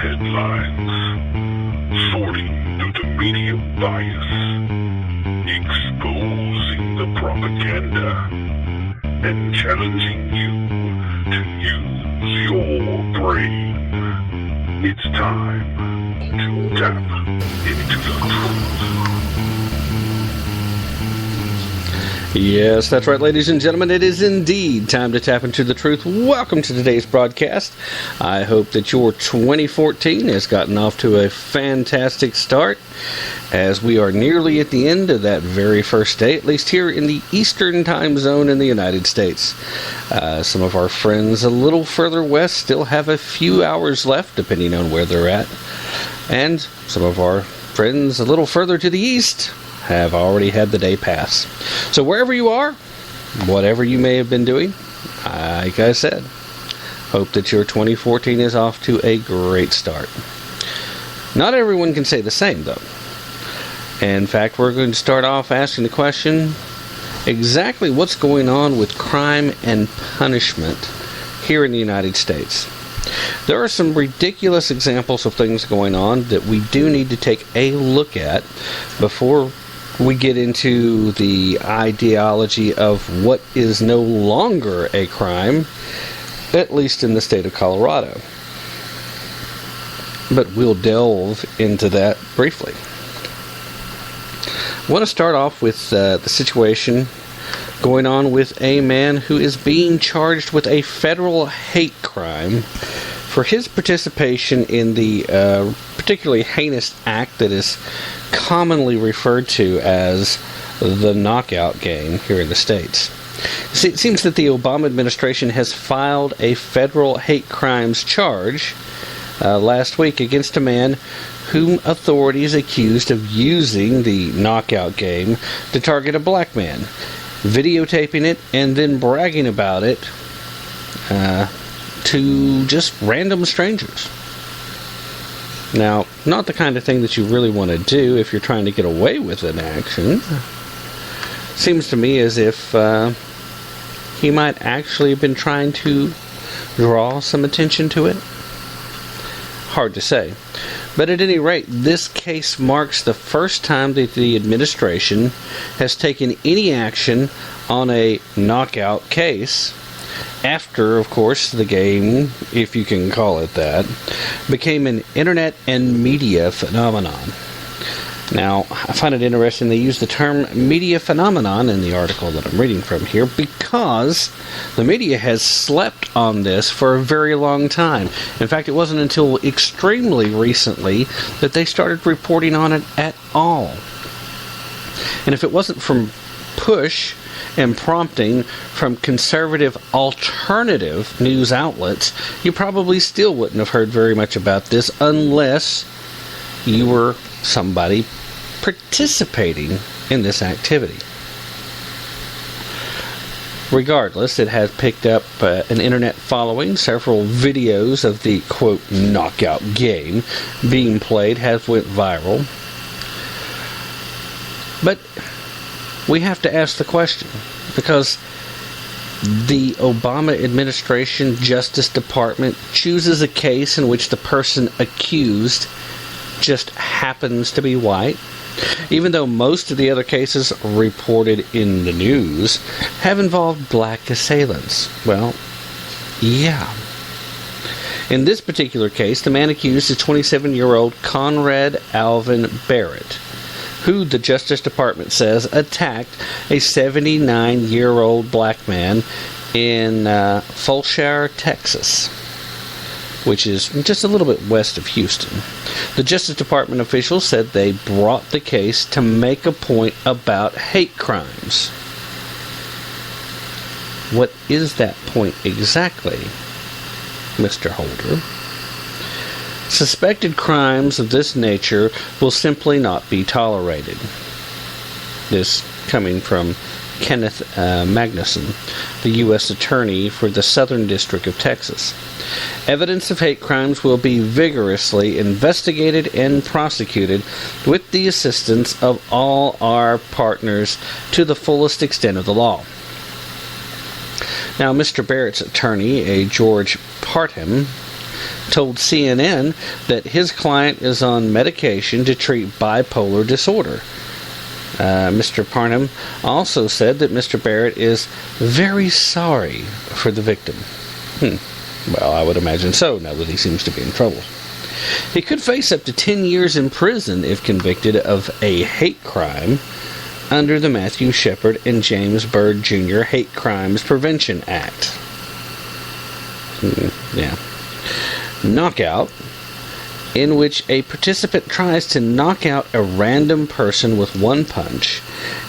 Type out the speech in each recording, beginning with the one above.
headlines, sorting through the media bias, exposing the propaganda, and challenging you to use your brain. It's time to tap into the truth. Yes, that's right, ladies and gentlemen. It is indeed time to tap into the truth. Welcome to today's broadcast. I hope that your 2014 has gotten off to a fantastic start, as we are nearly at the end of that very first day, at least here in the Eastern time zone in the United States. Some of our friends a little further west still have a few hours left, depending on where they're at. And some of our friends a little further to the east have already had the day pass. So wherever you are, whatever you may have been doing, like I said, hope that your 2014 is off to a great start. Not everyone can say the same, though. In fact, we're going to start off asking the question, exactly what's going on with crime and punishment here in the United States. There are some ridiculous examples of things going on that we do need to take a look at before we get into the ideology of what is no longer a crime, at least in the state of Colorado. But we'll delve into that briefly. I want to start off with the situation going on with a man who is being charged with a federal hate crime for his participation in the particularly heinous act that is commonly referred to as the knockout game here in the States. See, it seems that the Obama administration has filed a federal hate crimes charge last week against a man whom authorities accused of using the knockout game to target a black man, videotaping it and then bragging about it to just random strangers. Now, not the kind of thing that you really want to do if you're trying to get away with an action. Seems to me as if he might actually have been trying to draw some attention to it. Hard to say. But at any rate, this case marks the first time that the administration has taken any action on a knockout case after, of course, the game, if you can call it that, became an internet and media phenomenon. Now, I find it interesting they use the term media phenomenon in the article that I'm reading from here because the media has slept on this for a very long time. In fact, it wasn't until extremely recently that they started reporting on it at all. And if it wasn't from push and prompting from conservative alternative news outlets, you probably still wouldn't have heard very much about this unless you were somebody participating in this activity. Regardless, it has picked up an internet following. Several videos of the, quote, knockout game being played have went viral. But we have to ask the question, because the Obama administration Justice Department chooses a case in which the person accused just happens to be white, even though most of the other cases reported in the news have involved black assailants. Well, yeah. In this particular case, the man accused is 27-year-old Conrad Alvin Barrett, who the Justice Department says attacked a 79-year-old black man in Fulshire, Texas, which is just a little bit west of Houston. The Justice Department officials said they brought the case to make a point about hate crimes. What is that point exactly, Mr. Holder? Suspected crimes of this nature will simply not be tolerated. This coming from Kenneth Magnuson, the U.S. Attorney for the Southern District of Texas. Evidence of hate crimes will be vigorously investigated and prosecuted with the assistance of all our partners to the fullest extent of the law. Now, Mr. Barrett's attorney, a George Parham, told CNN that his client is on medication to treat bipolar disorder. Mr. Parham also said that Mr. Barrett is very sorry for the victim. Well, I would imagine so, now that he seems to be in trouble. He could face up to 10 years in prison if convicted of a hate crime under the Matthew Shepard and James Byrd Jr. Hate Crimes Prevention Act. Knockout, in which a participant tries to knock out a random person with one punch,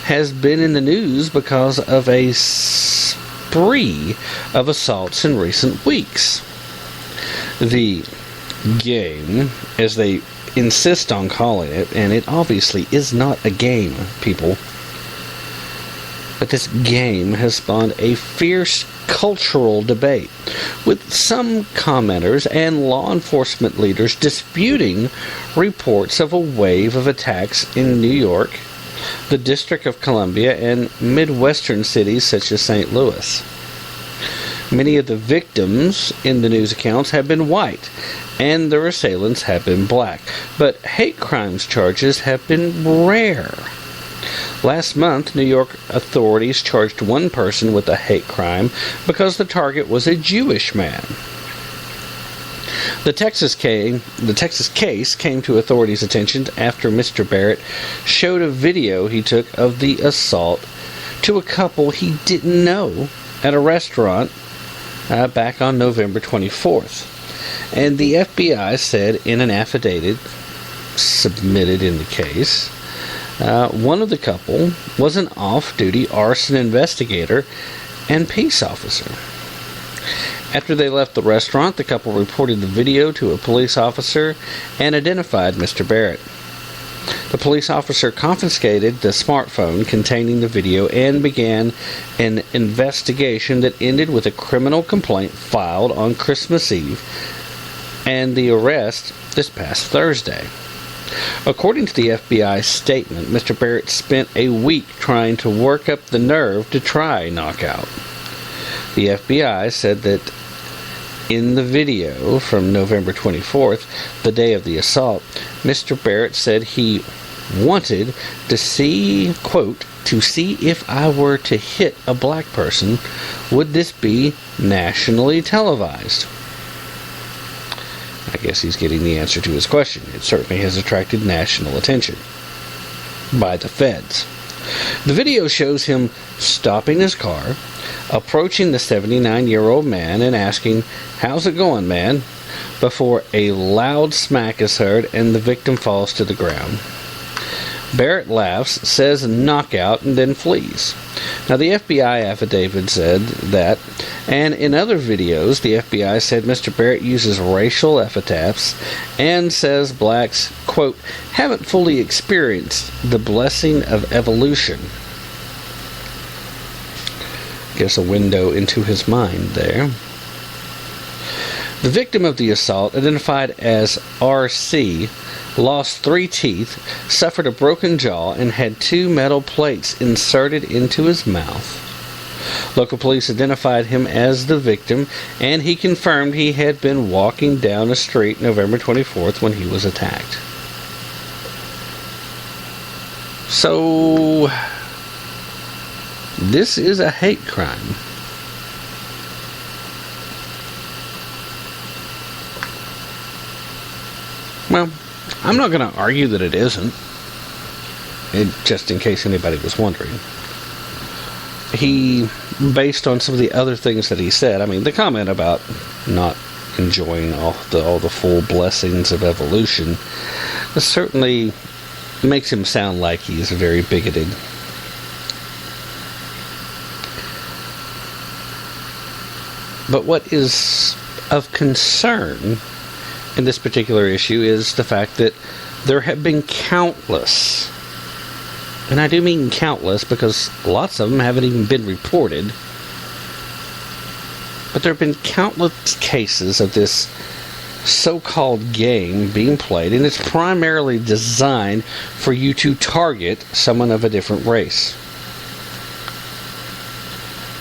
has been in the news because of a spree of assaults in recent weeks. The game, as they insist on calling it, and it obviously is not a game, people, but this game has spawned a fierce cultural debate, with some commenters and law enforcement leaders disputing reports of a wave of attacks in New York, the District of Columbia, and Midwestern cities such as St. Louis. Many of the victims in the news accounts have been white, and their assailants have been black, but hate crimes charges have been rare. Last month, New York authorities charged one person with a hate crime because the target was a Jewish man. The Texas case came to authorities' attention after Mr. Barrett showed a video he took of the assault to a couple he didn't know at a restaurant back on November 24th. And the FBI said in an affidavit submitted in the case, one of the couple was an off-duty arson investigator and peace officer. After they left the restaurant, the couple reported the video to a police officer and identified Mr. Barrett. The police officer confiscated the smartphone containing the video and began an investigation that ended with a criminal complaint filed on Christmas Eve and the arrest this past Thursday. According to the FBI statement, Mr. Barrett spent a week trying to work up the nerve to try knockout. The FBI said that in the video from November 24th, the day of the assault, Mr. Barrett said he wanted to see, quote, to see if I were to hit a black person, would this be nationally televised? I guess he's getting the answer to his question. It certainly has attracted national attention by the feds. The video shows him stopping his car, approaching the 79-year-old man and asking, "How's it going, man?" before a loud smack is heard and the victim falls to the ground. Barrett laughs, says knockout, and then flees. Now, the FBI affidavit said that, and in other videos, the FBI said Mr. Barrett uses racial epithets and says blacks, quote, haven't fully experienced the blessing of evolution. Guess a window into his mind there. The victim of the assault, identified as R.C., lost 3 teeth, suffered a broken jaw, and had 2 metal plates inserted into his mouth. Local police identified him as the victim, and he confirmed he had been walking down a street November 24th when he was attacked. So, this is a hate crime. Well, I'm not going to argue that it isn't, just in case anybody was wondering. He, based on some of the other things that he said, I mean, the comment about not enjoying all the full blessings of evolution certainly makes him sound like he is very bigoted. But what is of concern in this particular issue is the fact that there have been countless, and I do mean countless because lots of them haven't even been reported, but there have been countless cases of this so-called game being played, and it's primarily designed for you to target someone of a different race.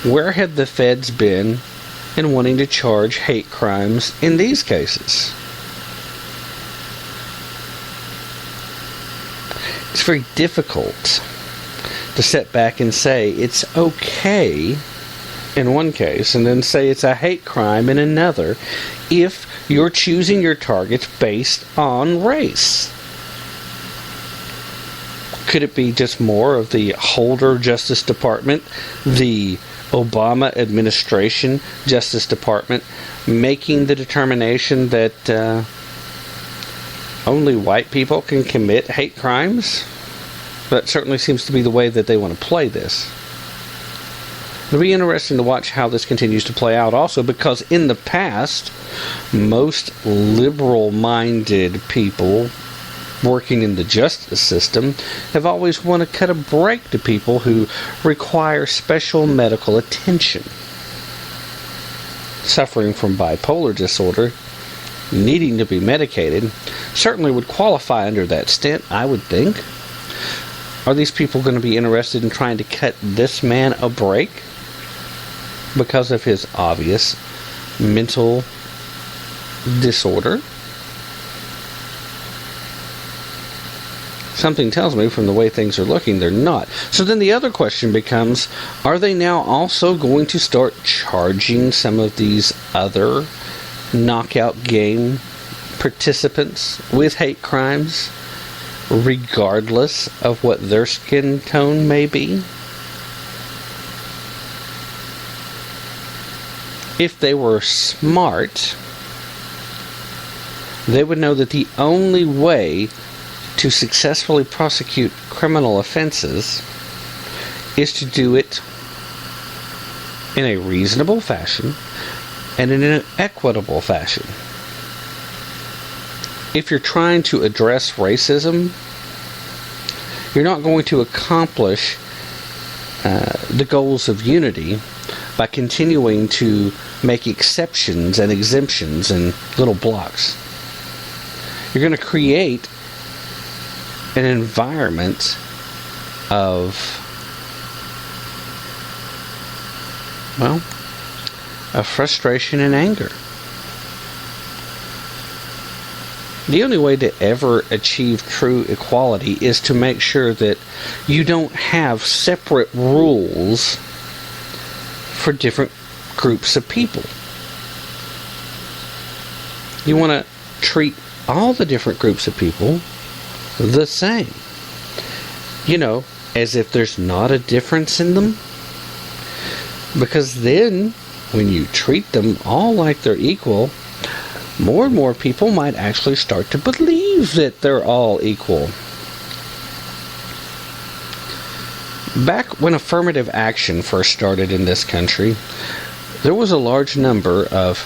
Where have the feds been in wanting to charge hate crimes in these cases? It's very difficult to sit back and say it's okay in one case and then say it's a hate crime in another if you're choosing your targets based on race. Could it be just more of the Holder Justice Department, the Obama administration Justice Department, making the determination that only white people can commit hate crimes? That certainly seems to be the way that they want to play this. It'll be interesting to watch how this continues to play out also, because in the past, most liberal-minded people working in the justice system have always wanted to cut a break to people who require special medical attention. Suffering from bipolar disorder, needing to be medicated, certainly would qualify under that stint, I would think. Are these people going to be interested in trying to cut this man a break because of his obvious mental disorder? Something tells me from the way things are looking, they're not. So then the other question becomes, are they now also going to start charging some of these other knockout game participants with hate crimes, regardless of what their skin tone may be? If they were smart, they would know that the only way to successfully prosecute criminal offenses is to do it in a reasonable fashion and in an equitable fashion. If you're trying to address racism, you're not going to accomplish the goals of unity by continuing to make exceptions and exemptions in little blocks. You're going to create an environment of, of frustration and anger. The only way to ever achieve true equality is to make sure that you don't have separate rules for different groups of people. You want to treat all the different groups of people the same. As if there's not a difference in them. Because then, when you treat them all like they're equal, more and more people might actually start to believe that they're all equal. Back when affirmative action first started in this country, there was a large number of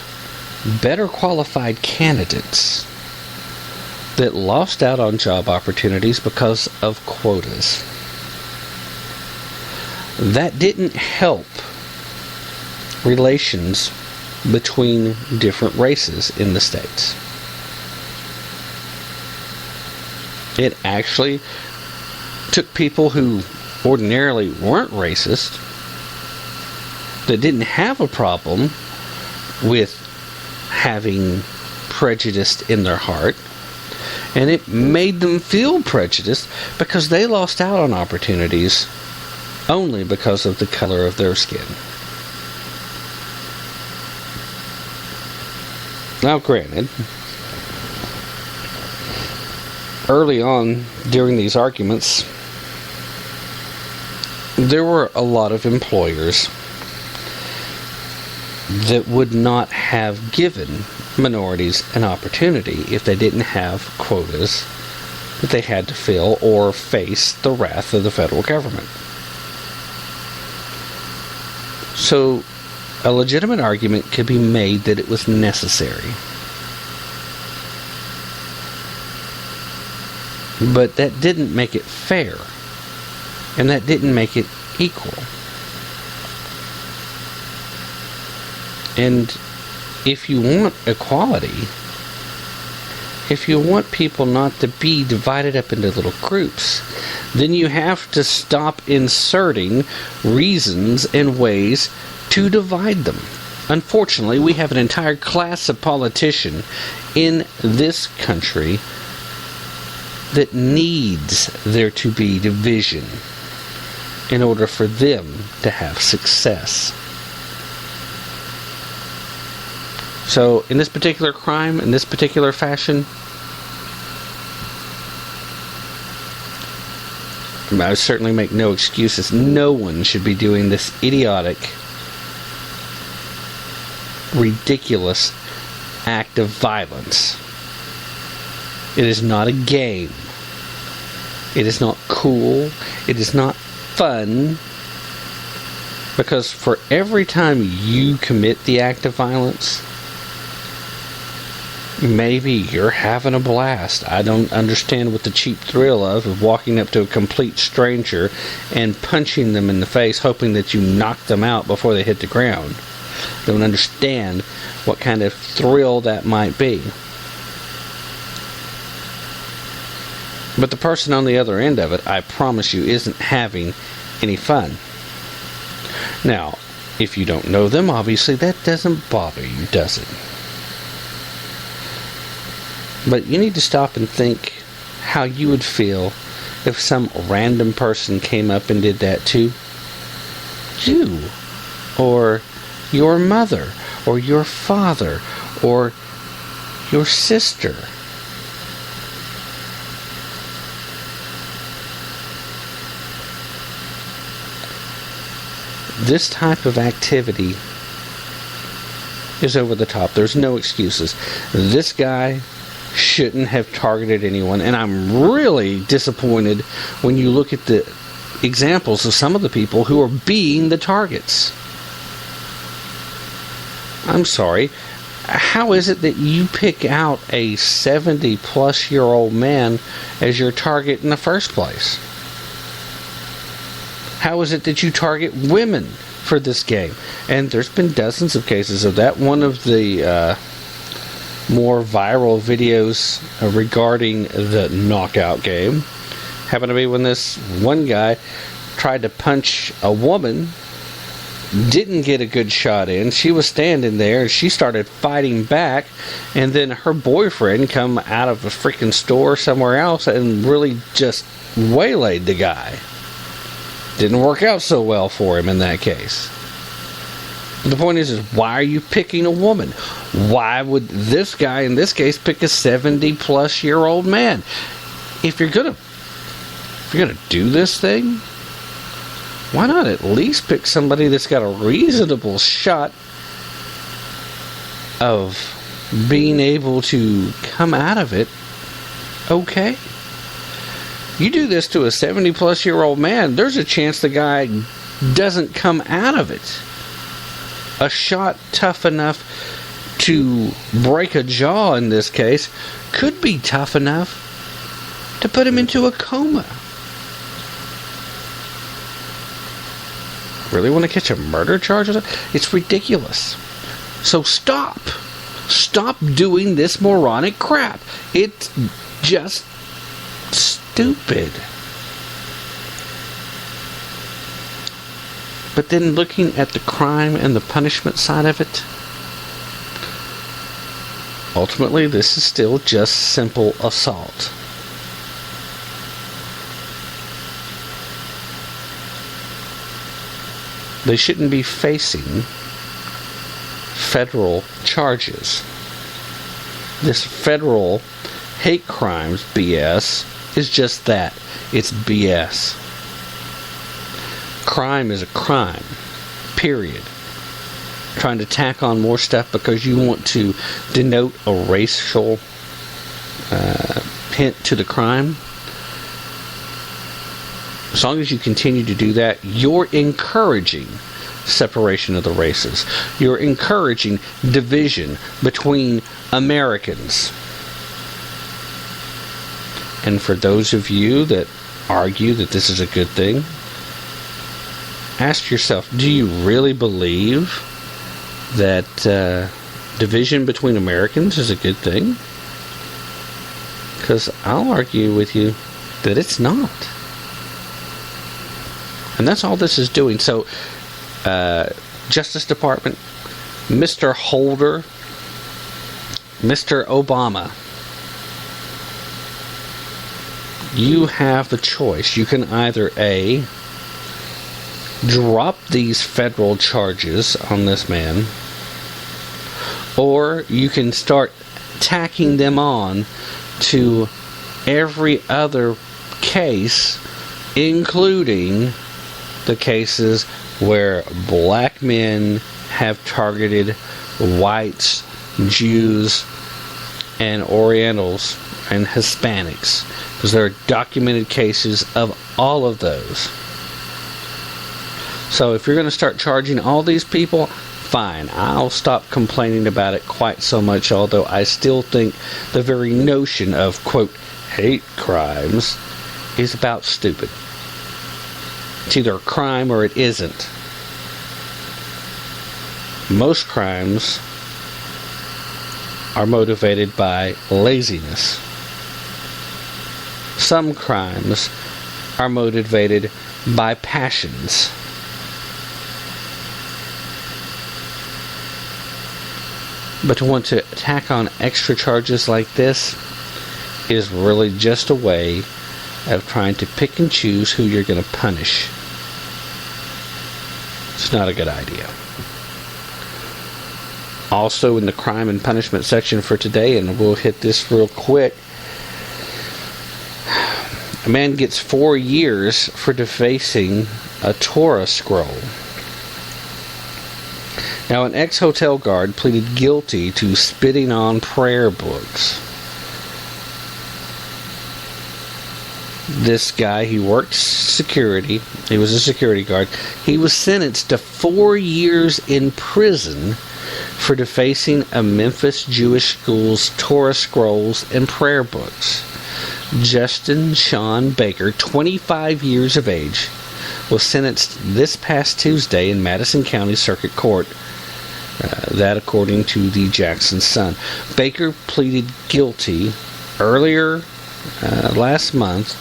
better qualified candidates that lost out on job opportunities because of quotas. That didn't help relations between different races in the states. It actually took people who ordinarily weren't racist, that didn't have a problem with having prejudice in their heart, and it made them feel prejudiced because they lost out on opportunities only because of the color of their skin. Now, granted, early on during these arguments, there were a lot of employers that would not have given minorities an opportunity if they didn't have quotas that they had to fill or face the wrath of the federal government. So, a legitimate argument could be made that it was necessary. But that didn't make it fair. And that didn't make it equal. And if you want equality, if you want people not to be divided up into little groups, then you have to stop inserting reasons and ways to divide them. Unfortunately, we have an entire class of politician in this country that needs there to be division in order for them to have success. So, in this particular crime, in this particular fashion, I certainly make no excuses. No one should be doing this idiotic, ridiculous act of violence. It is not a game. It is not cool. It is not fun. Because for every time you commit the act of violence, maybe you're having a blast. I don't understand what the cheap thrill of walking up to a complete stranger and punching them in the face, hoping that you knock them out before they hit the ground. Don't understand what kind of thrill that might be. But the person on the other end of it, I promise you, isn't having any fun. Now, if you don't know them, obviously that doesn't bother you, does it? But you need to stop and think how you would feel if some random person came up and did that to you, or your mother, or your father, or your sister. This type of activity is over the top. There's no excuses. This guy shouldn't have targeted anyone, and I'm really disappointed when you look at the examples of some of the people who are being the targets. I'm sorry. How is it that you pick out a 70-plus-year-old man as your target in the first place? How is it that you target women for this game? And there's been dozens of cases of that. One of the more viral videos regarding the knockout game happened to be when this one guy tried to punch a woman, didn't get a good shot in. She was standing there and she started fighting back, and then her boyfriend come out of a freaking store somewhere else and really just waylaid the guy. Didn't work out so well for him in that case. The point is why are you picking a woman? Why would this guy in this case pick a 70-plus-year-old man? If you're gonna do this thing, why not at least pick somebody that's got a reasonable shot of being able to come out of it okay? You do this to a 70-plus-year-old man, there's a chance the guy doesn't come out of it. A shot tough enough to break a jaw in this case could be tough enough to put him into a coma. Really want to catch a murder charge? It's ridiculous. So stop. Stop doing this moronic crap. It's just stupid. But then looking at the crime and the punishment side of it, ultimately this is still just simple assault. They shouldn't be facing federal charges. This federal hate crimes BS is just that. It's BS. Crime is a crime. Period. Trying to tack on more stuff because you want to denote a racial hint to the crime. As long as you continue to do that, you're encouraging separation of the races. You're encouraging division between Americans. And for those of you that argue that this is a good thing, ask yourself, do you really believe that division between Americans is a good thing? Because I'll argue with you that it's not. And that's all this is doing. So, Justice Department, Mr. Holder, Mr. Obama, you have a choice. You can either A, drop these federal charges on this man, or you can start tacking them on to every other case, including the cases where black men have targeted whites, Jews, and Orientals and Hispanics, because there are documented cases of all of those. So if you're going to start charging all these people, fine, I'll stop complaining about it quite so much, although I still think the very notion of, quote, hate crimes is about stupid. It's either a crime or it isn't. Most crimes are motivated by laziness. Some crimes are motivated by passions. But to want to tack on extra charges like this is really just a way of trying to pick and choose who you're going to punish. It's not a good idea. Also, in the crime and punishment section for today, and we'll hit this real quick, a man gets 4 years for defacing a Torah scroll. Now, an ex-hotel guard pleaded guilty to spitting on prayer books. This guy, he worked security. He was a security guard. He was sentenced to 4 years in prison for defacing a Memphis Jewish school's Torah scrolls and prayer books. Justin Sean Baker, 25 years of age, was sentenced this past Tuesday in Madison County Circuit Court. That according to the Jackson Sun. Baker pleaded guilty earlier last month,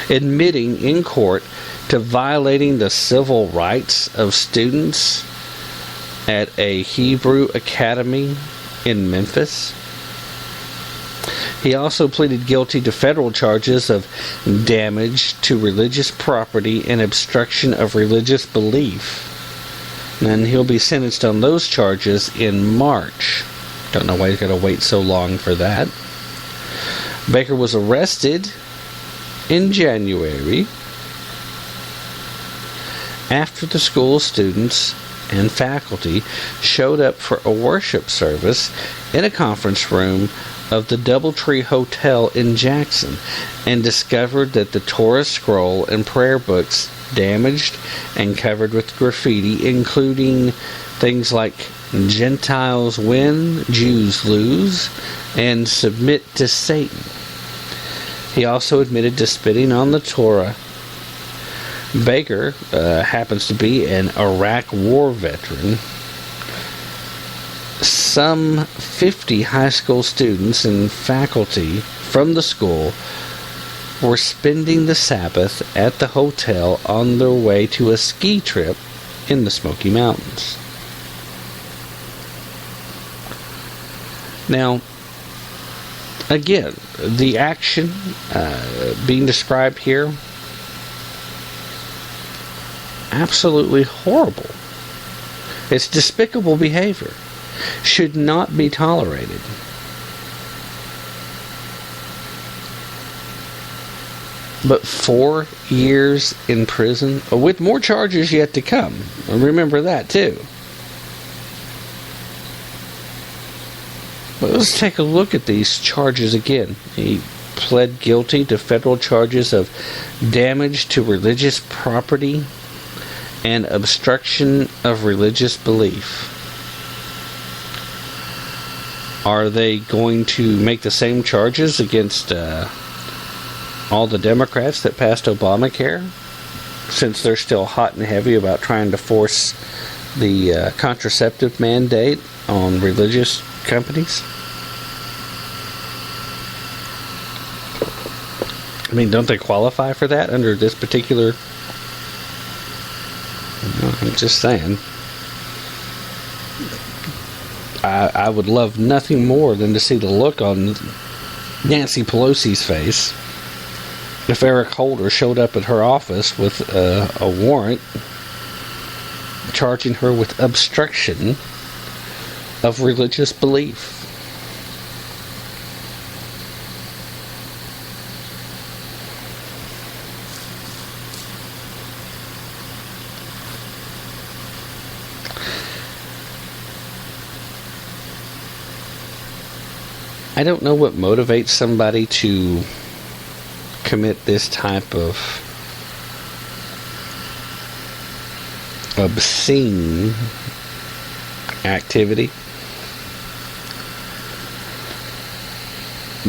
admitting in court to violating the civil rights of students at a Hebrew academy in Memphis. He also pleaded guilty to federal charges of damage to religious property and obstruction of religious belief. And he'll be sentenced on those charges in March. Don't know why he's got to wait so long for that. Baker was arrested in January after the school students and faculty showed up for a worship service in a conference room of the Doubletree Hotel in Jackson and discovered that the Torah scroll and prayer books damaged and covered with graffiti, including things like Gentiles win, Jews lose, and submit to Satan. He also admitted to spitting on the Torah. Baker happens to be an Iraq war veteran. Some 50 high school students and faculty from the school were spending the Sabbath at the hotel on their way to a ski trip in the Smoky Mountains. Now, again, the action being described here, absolutely horrible. It's despicable behavior. Should not be tolerated. But 4 years in prison, with more charges yet to come. Remember that too. But let's take a look at these charges again. He pled guilty to federal charges of damage to religious property and obstruction of religious belief. Are they going to make the same charges against all the Democrats that passed Obamacare, since they're still hot and heavy about trying to force the contraceptive mandate on religious companies? I mean, don't they qualify for that under this particular... I'm just saying. I would love nothing more than to see the look on Nancy Pelosi's face if Eric Holder showed up at her office with a warrant charging her with obstruction of religious belief. I don't know what motivates somebody to commit this type of obscene activity.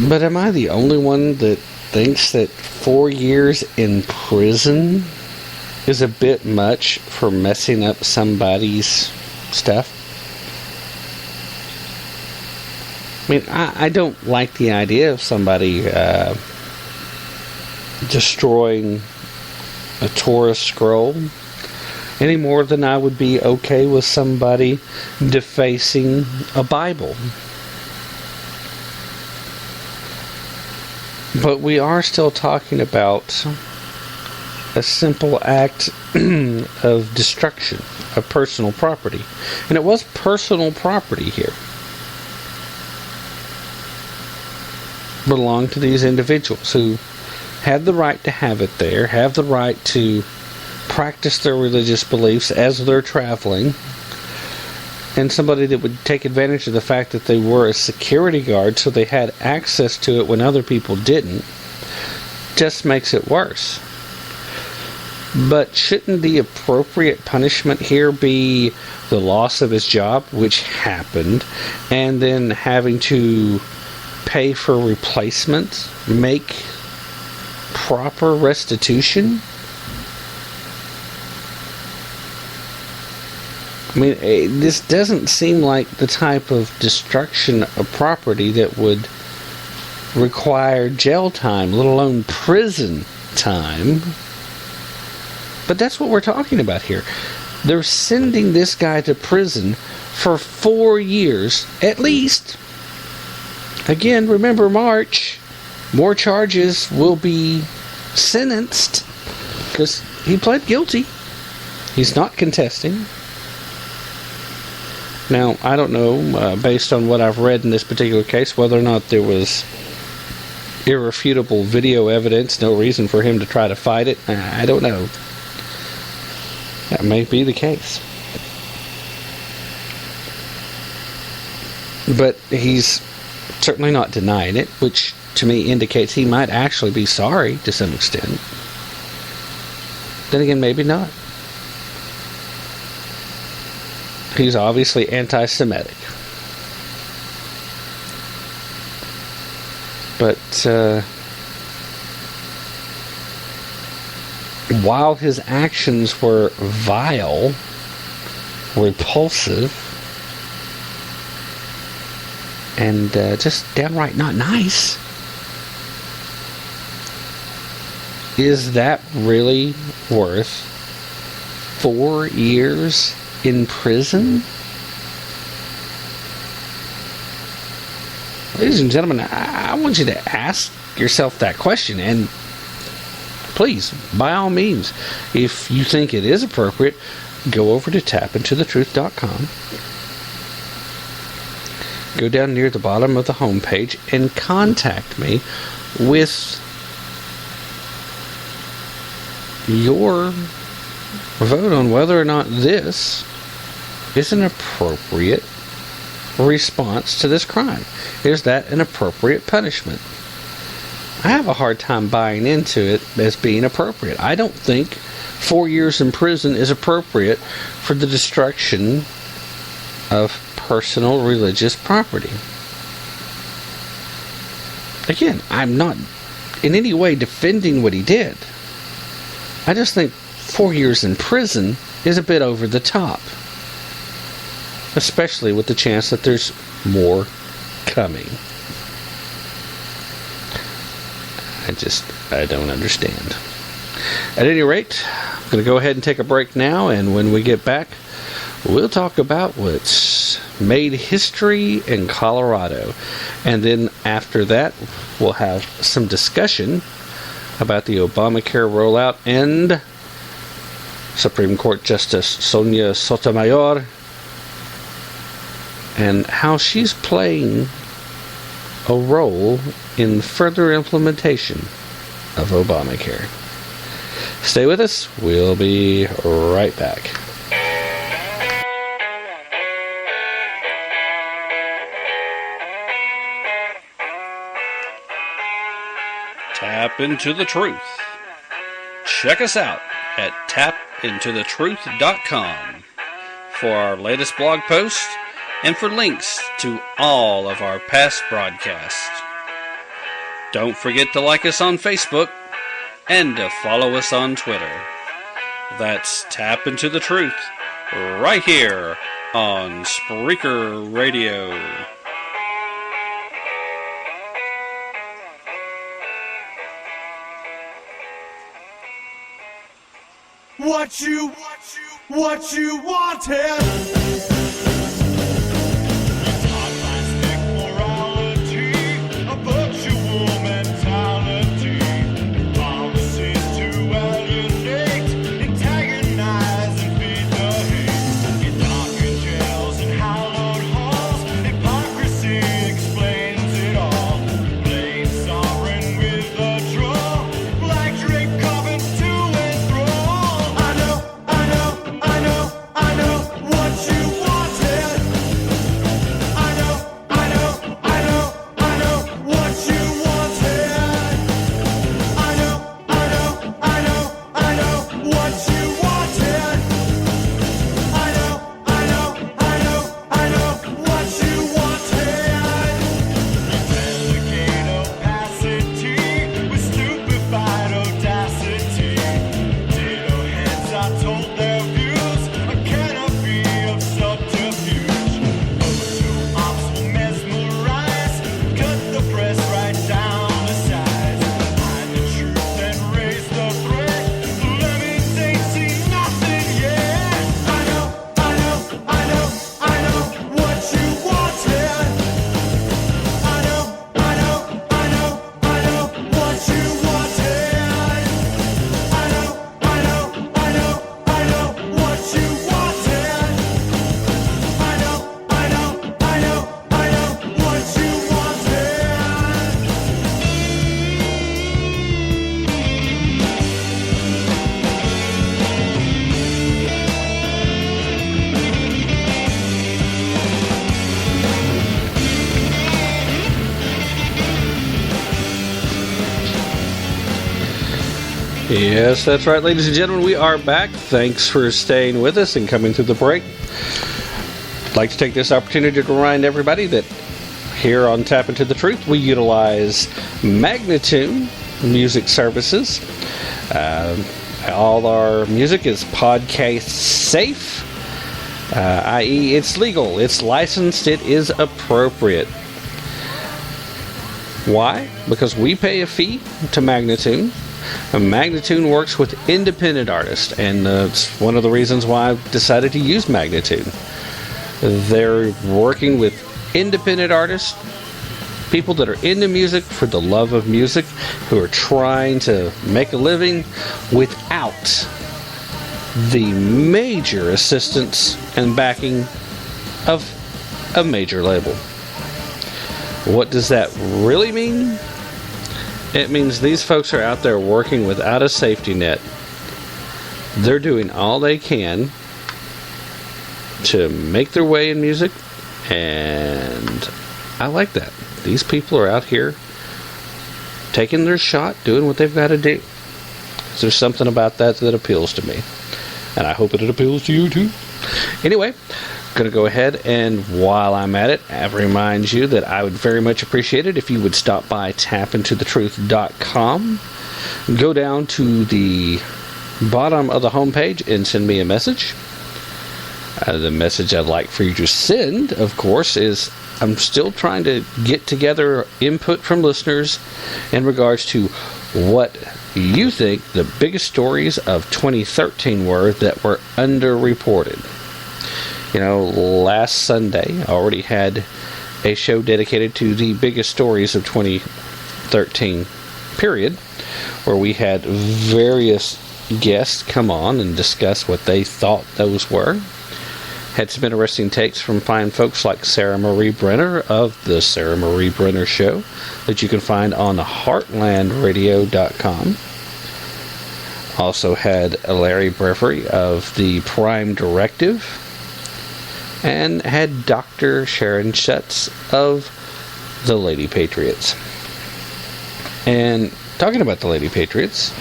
But am I the only one that thinks that 4 years in prison is a bit much for messing up somebody's stuff? I mean, I don't like the idea of somebody destroying a Torah scroll any more than I would be okay with somebody defacing a Bible. But we are still talking about a simple act of destruction of personal property. And it was personal property here. Belonged to these individuals who had the right to have it there, have the right to practice their religious beliefs as they're traveling, and somebody that would take advantage of the fact that they were a security guard so they had access to it when other people didn't, just makes it worse. But shouldn't the appropriate punishment here be the loss of his job, which happened, and then having to pay for replacement, make proper restitution? I mean, this doesn't seem like the type of destruction of property that would require jail time, let alone prison time. But that's what we're talking about here. They're sending this guy to prison for 4 years, at least. Again, remember March. More charges will be sentenced because he pled guilty. He's not contesting. Now, I don't know, based on what I've read in this particular case, whether or not there was irrefutable video evidence, no reason for him to try to fight it. I don't know. That may be the case. But he's certainly not denying it, which to me indicates he might actually be sorry to some extent. Then again, maybe not. He's obviously anti-Semitic. But while his actions were vile, repulsive, and just downright not nice, is that really worth 4 years in prison? Ladies and gentlemen, I want you to ask yourself that question, and please, by all means, if you think it is appropriate, go over to tapintothetruth.com. Go down near the bottom of the homepage and contact me with your vote on whether or not this is an appropriate response to this crime. Is that an appropriate punishment? I have a hard time buying into it as being appropriate. I don't think 4 years in prison is appropriate for the destruction of personal religious property. Again, I'm not in any way defending what he did. I just think 4 years in prison is a bit over the top. Especially with the chance that there's more coming. I don't understand. At any rate, I'm going to go ahead and take a break now, and when we get back, we'll talk about what made history in Colorado. And then after that, we'll have some discussion about the Obamacare rollout and Supreme Court Justice Sonia-Sotomayor and how she's playing a role in further implementation of Obamacare. Stay with us. We'll be right back. Tap into the truth. Check us out at tapintothetruth.com for our latest blog posts and for links to all of our past broadcasts. Don't forget to like us on Facebook and to follow us on Twitter. That's Tap Into the Truth right here on Spreaker Radio. What you wanted. Yes, that's right, ladies and gentlemen. We are back. Thanks for staying with us and coming through the break. I'd like to take this opportunity to remind everybody that here on Tap Into the Truth, we utilize Magnitude Music Services. All our music is podcast safe, i.e. it's legal, it's licensed, it is appropriate. Why? Because we pay a fee to Magnitude. Magnitude works with independent artists, and it's one of the reasons why I've decided to use Magnitude. They're working with independent artists, people that are into music for the love of music, who are trying to make a living without the major assistance and backing of a major label. What does that really mean? It means these folks are out there working without a safety net. They're doing all they can to make their way in music, and I like that. These people are out here taking their shot, doing what they've got to do. There's something about that that appeals to me, and I hope it appeals to you too. Anyway, going to go ahead, and while I'm at it, I remind you that I would very much appreciate it if you would stop by tapintothetruth.com, go down to the bottom of the homepage and send me a message. The message I'd like for you to send, of course, is I'm still trying to get together input from listeners in regards to what you think the biggest stories of 2013 were that were underreported. Last Sunday I already had a show dedicated to the biggest stories of 2013, period, where we had various guests come on and discuss what they thought those were. Had some interesting takes from fine folks like Sarah Marie Brenner of The Sarah Marie Brenner Show that you can find on heartlandradio.com. Also had Larry Brevery of The Prime Directive, and had Dr. Sharon Schutz of The Lady Patriots. And talking about the Lady Patriots,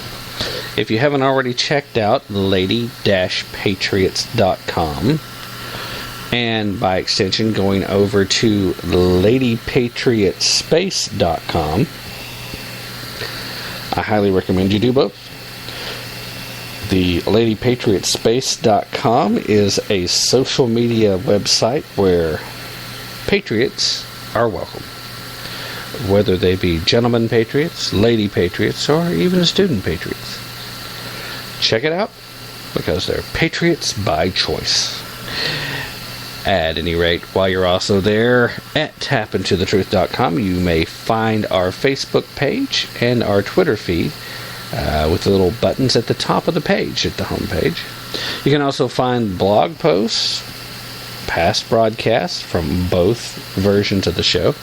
if you haven't already checked out lady-patriots.com, and by extension going over to ladypatriotspace.com, I highly recommend you do both. The ladypatriotspace.com is a social media website where patriots are welcome, whether they be gentlemen patriots, lady patriots, or even student patriots. Check it out, because they're patriots by choice. At any rate, while you're also there at tapintothetruth.com, you may find our Facebook page and our Twitter feed with the little buttons at the top of the page at the home page. You can also find blog posts, past broadcasts from both versions of the show,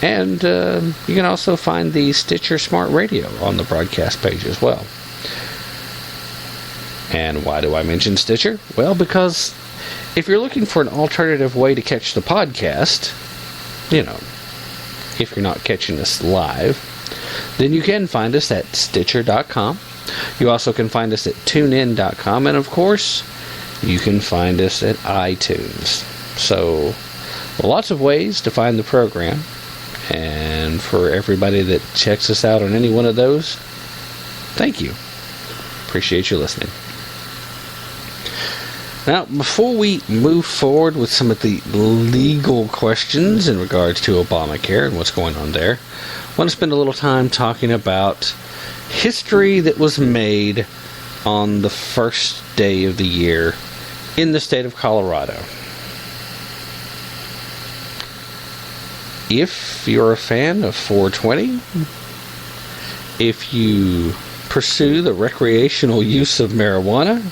and you can also find the Stitcher Smart Radio on the broadcast page as well. And why do I mention Stitcher? Well, because if you're looking for an alternative way to catch the podcast, if you're not catching us live, then you can find us at Stitcher.com. You also can find us at TuneIn.com, and of course, you can find us at iTunes. So, lots of ways to find the program, and for everybody that checks us out on any one of those, thank you. Appreciate you listening. Now, before we move forward with some of the legal questions in regards to Obamacare and what's going on there, I want to spend a little time talking about history that was made on the first day of the year in the state of Colorado. If you're a fan of 420, if you pursue the recreational use of marijuana,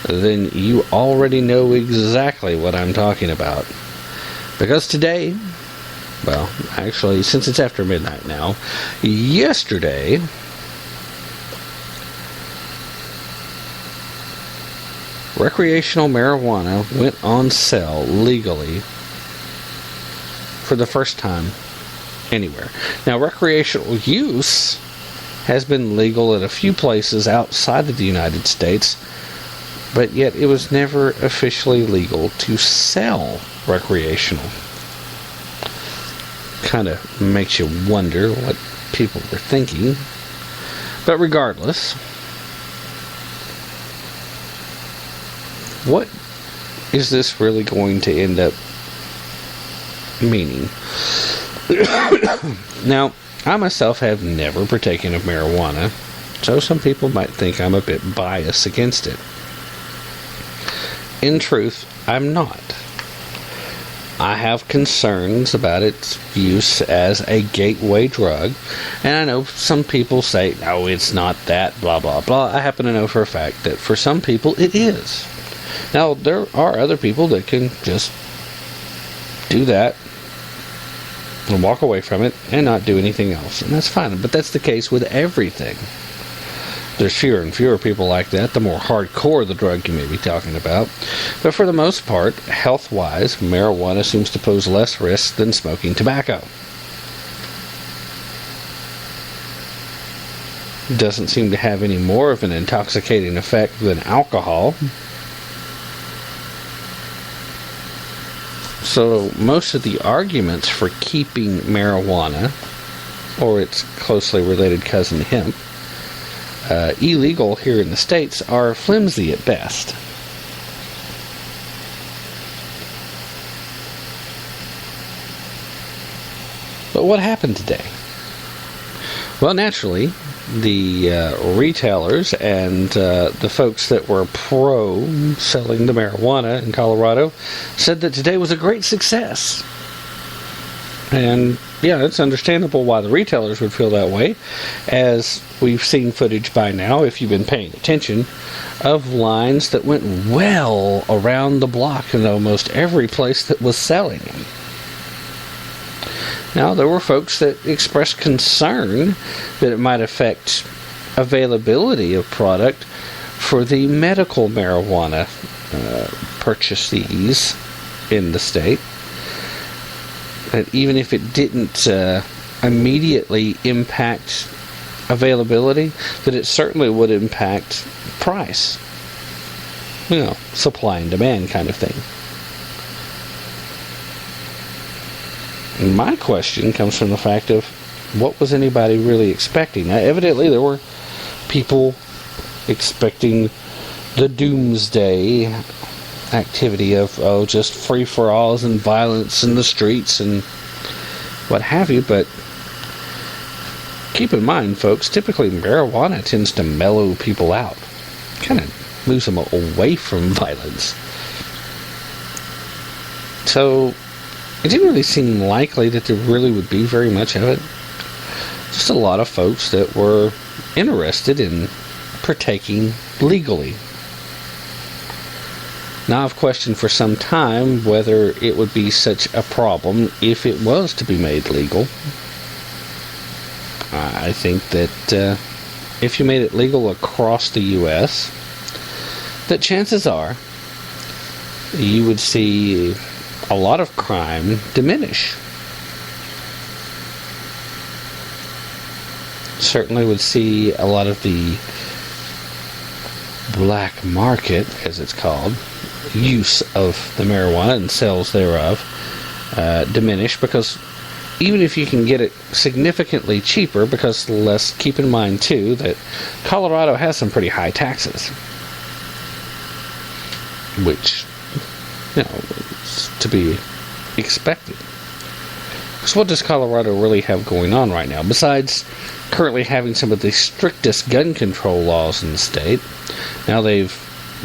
then you already know exactly what I'm talking about. Because today, well, actually, since it's after midnight now, yesterday, recreational marijuana went on sale legally for the first time anywhere. Now, recreational use has been legal at a few places outside of the United States, but yet it was never officially legal to sell recreational. Kind of makes you wonder what people were thinking. But regardless, what is this really going to end up meaning? Now, I myself have never partaken of marijuana, so some people might think I'm a bit biased against it. In truth, I'm not. I have concerns about its use as a gateway drug, and I know some people say, no, it's not that, blah, blah, blah. I happen to know for a fact that for some people it is. Now, there are other people that can just do that and walk away from it and not do anything else, and that's fine, but that's the case with everything. There's fewer and fewer people like that, the more hardcore the drug you may be talking about. But for the most part, health-wise, marijuana seems to pose less risk than smoking tobacco. It doesn't seem to have any more of an intoxicating effect than alcohol. So most of the arguments for keeping marijuana, or its closely related cousin hemp, illegal here in the States are flimsy at best. But what happened today? Well, naturally, the retailers and the folks that were pro selling the marijuana in Colorado said that today was a great success. And yeah, it's understandable why the retailers would feel that way, as we've seen footage by now, if you've been paying attention, of lines that went well around the block in almost every place that was selling them. Now, there were folks that expressed concern that it might affect availability of product for the medical marijuana purchasees in the state. That even if it didn't immediately impact availability, that it certainly would impact price. Supply and demand kind of thing. And my question comes from the fact of, what was anybody really expecting? Now, evidently there were people expecting the doomsday activity of, just free-for-alls and violence in the streets and what have you, but keep in mind, folks, typically marijuana tends to mellow people out, kind of moves them away from violence. So it didn't really seem likely that there really would be very much of it. Just a lot of folks that were interested in partaking legally. Now, I've questioned for some time whether it would be such a problem if it was to be made legal. I think that if you made it legal across the U.S., that chances are you would see a lot of crime diminish. Certainly would see a lot of the black market, as it's called, use of the marijuana and sales thereof diminish, because even if you can get it significantly cheaper, because let's keep in mind too that Colorado has some pretty high taxes, which is to be expected. So what does Colorado really have going on right now? Besides currently having some of the strictest gun control laws in the state, now they've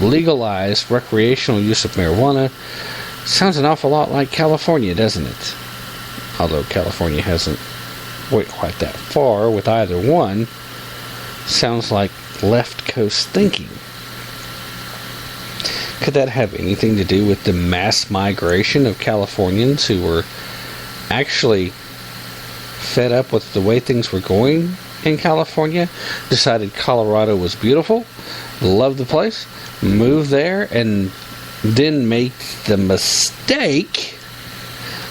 legalized recreational use of marijuana. Sounds an awful lot like California, doesn't it? Although California hasn't went quite that far with either one. Sounds like left coast thinking. Could that have anything to do with the mass migration of Californians who were actually fed up with the way things were going in California, decided Colorado was beautiful, loved the place, moved there, and then make the mistake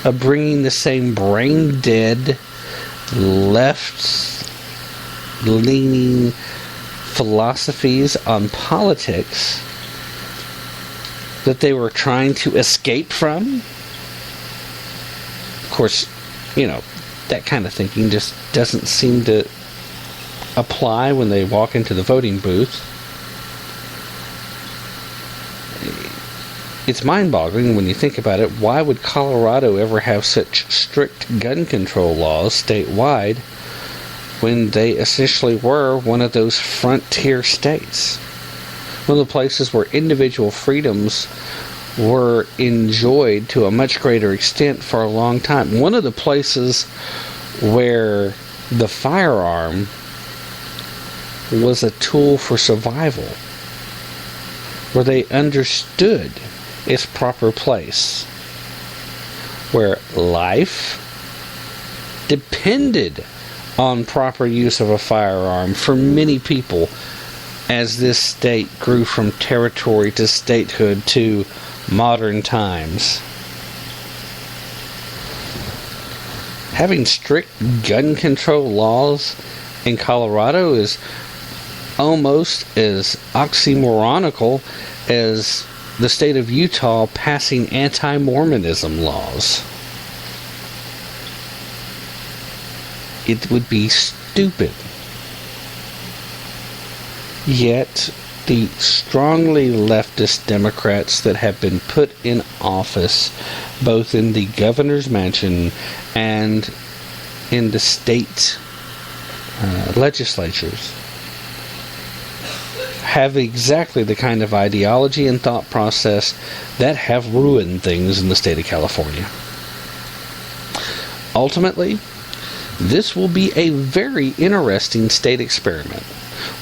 of bringing the same brain-dead, left-leaning philosophies on politics that they were trying to escape from? Of course, that kind of thinking just doesn't seem to apply when they walk into the voting booth. It's mind-boggling when you think about it. Why would Colorado ever have such strict gun control laws statewide when they essentially were one of those frontier states? One of the places where individual freedoms were enjoyed to a much greater extent for a long time. One of the places where the firearm was a tool for survival, where they understood its proper place, where life depended on proper use of a firearm for many people as this state grew from territory to statehood to modern times. Having strict gun control laws in Colorado is almost as oxymoronical as the state of Utah passing anti-Mormonism laws. It would be stupid. Yet, the strongly leftist Democrats that have been put in office, both in the governor's mansion and in the state legislatures have exactly the kind of ideology and thought process that have ruined things in the state of California. Ultimately, this will be a very interesting state experiment.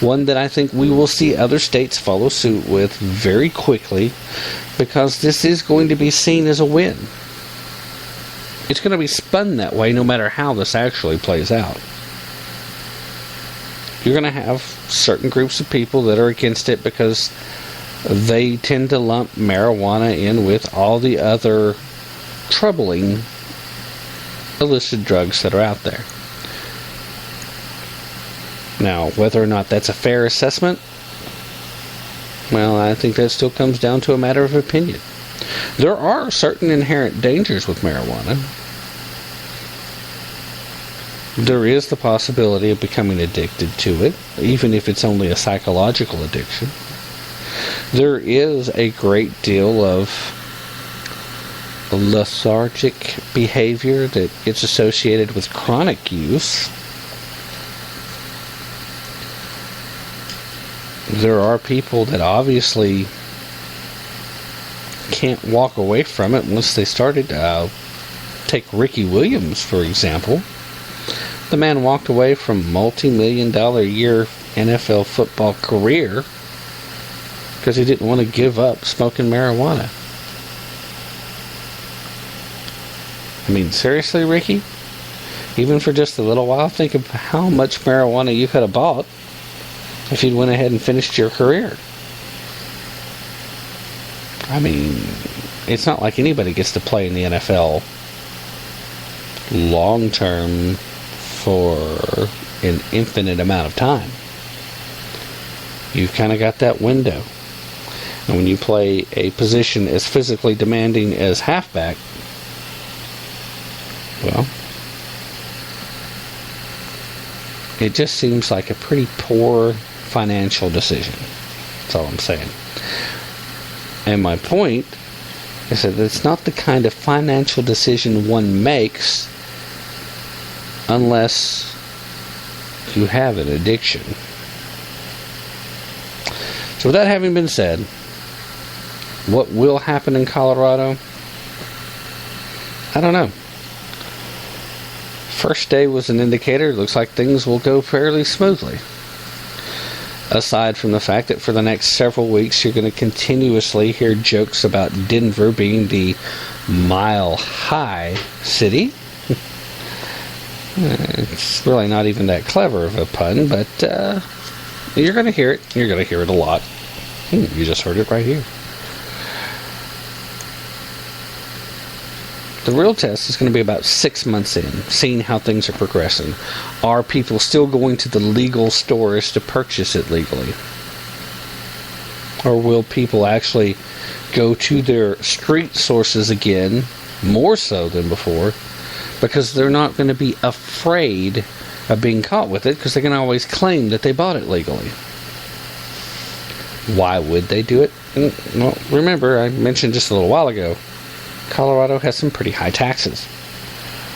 One that I think we will see other states follow suit with very quickly, because this is going to be seen as a win. It's going to be spun that way no matter how this actually plays out. You're going to have certain groups of people that are against it because they tend to lump marijuana in with all the other troubling illicit drugs that are out there. Now, whether or not that's a fair assessment, well, I think that still comes down to a matter of opinion. There are certain inherent dangers with marijuana. There is the possibility of becoming addicted to it, even if it's only a psychological addiction. There is a great deal of lethargic behavior that gets associated with chronic use. There are people that obviously can't walk away from it once they started. Take Ricky Williams, for example. The man walked away from multi-million-dollar-a-year NFL football career because he didn't want to give up smoking marijuana. I mean, seriously, Ricky? Even for just a little while, think of how much marijuana you could have bought if you'd went ahead and finished your career. I mean, it's not like anybody gets to play in the NFL long term for an infinite amount of time. You've kind of got that window. And when you play a position as physically demanding as halfback, well, it just seems like a pretty poor financial decision. That's all I'm saying. And my point is that it's not the kind of financial decision one makes unless you have an addiction. So with that having been said, what will happen in Colorado? I don't know. First day was an indicator. It looks like things will go fairly smoothly. Aside from the fact that for the next several weeks you're going to continuously hear jokes about Denver being the mile high city. It's really not even that clever of a pun, but you're going to hear it. You're going to hear it a lot. You just heard it right here. The real test is going to be about 6 months in, seeing how things are progressing. Are people still going to the legal stores to purchase it legally? Or will people actually go to their street sources again, more so than before, because they're not going to be afraid of being caught with it, because they can always claim that they bought it legally. Why would they do it? Well, remember, I mentioned just a little while ago, Colorado has some pretty high taxes,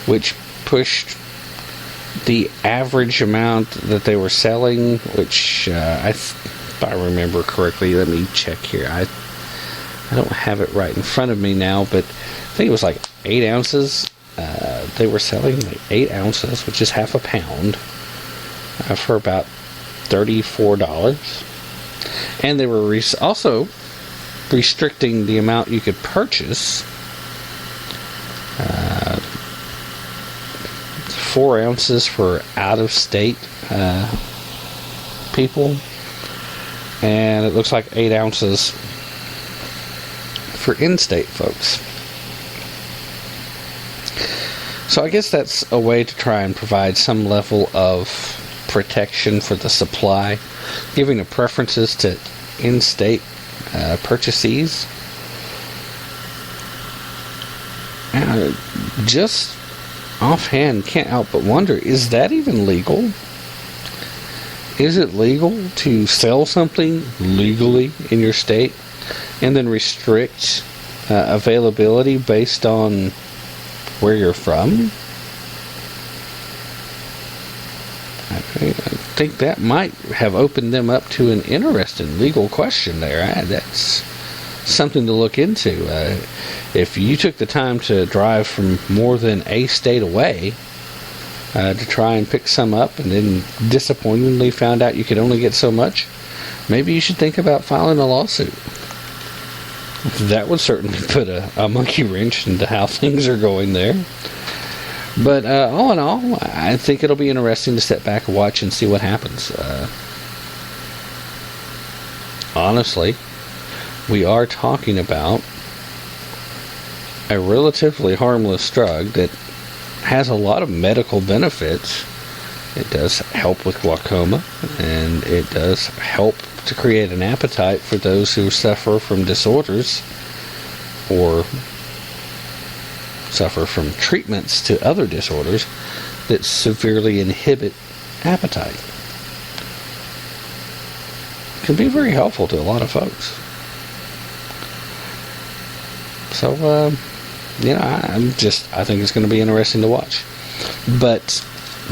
which pushed the average amount that they were selling, which, if I remember correctly, let me check here. I don't have it right in front of me now, but I think it was like 8 ounces. They were selling like 8 ounces, which is half a pound, for about $34. And they were also restricting the amount you could purchase. 4 ounces for out-of-state people, and it looks like 8 ounces for in-state folks. So I guess that's a way to try and provide some level of protection for the supply, giving a preferences to in-state purchasees. Just offhand, can't help but wonder, is that even legal? Is it legal to sell something legally in your state and then restrict availability based on where you're from? I think that might have opened them up to an interesting legal question there. That's something to look into. If you took the time to drive from more than a state away to try and pick some up and then disappointingly found out you could only get so much, maybe you should think about filing a lawsuit. That would certainly put a monkey wrench into how things are going there. But all in all, I think it'll be interesting to step back and watch and see what happens. Honestly, we are talking about a relatively harmless drug that has a lot of medical benefits. It does help with glaucoma, and it does help to create an appetite for those who suffer from disorders or suffer from treatments to other disorders that severely inhibit appetite. It can be very helpful to a lot of folks. So, I think it's going to be interesting to watch. But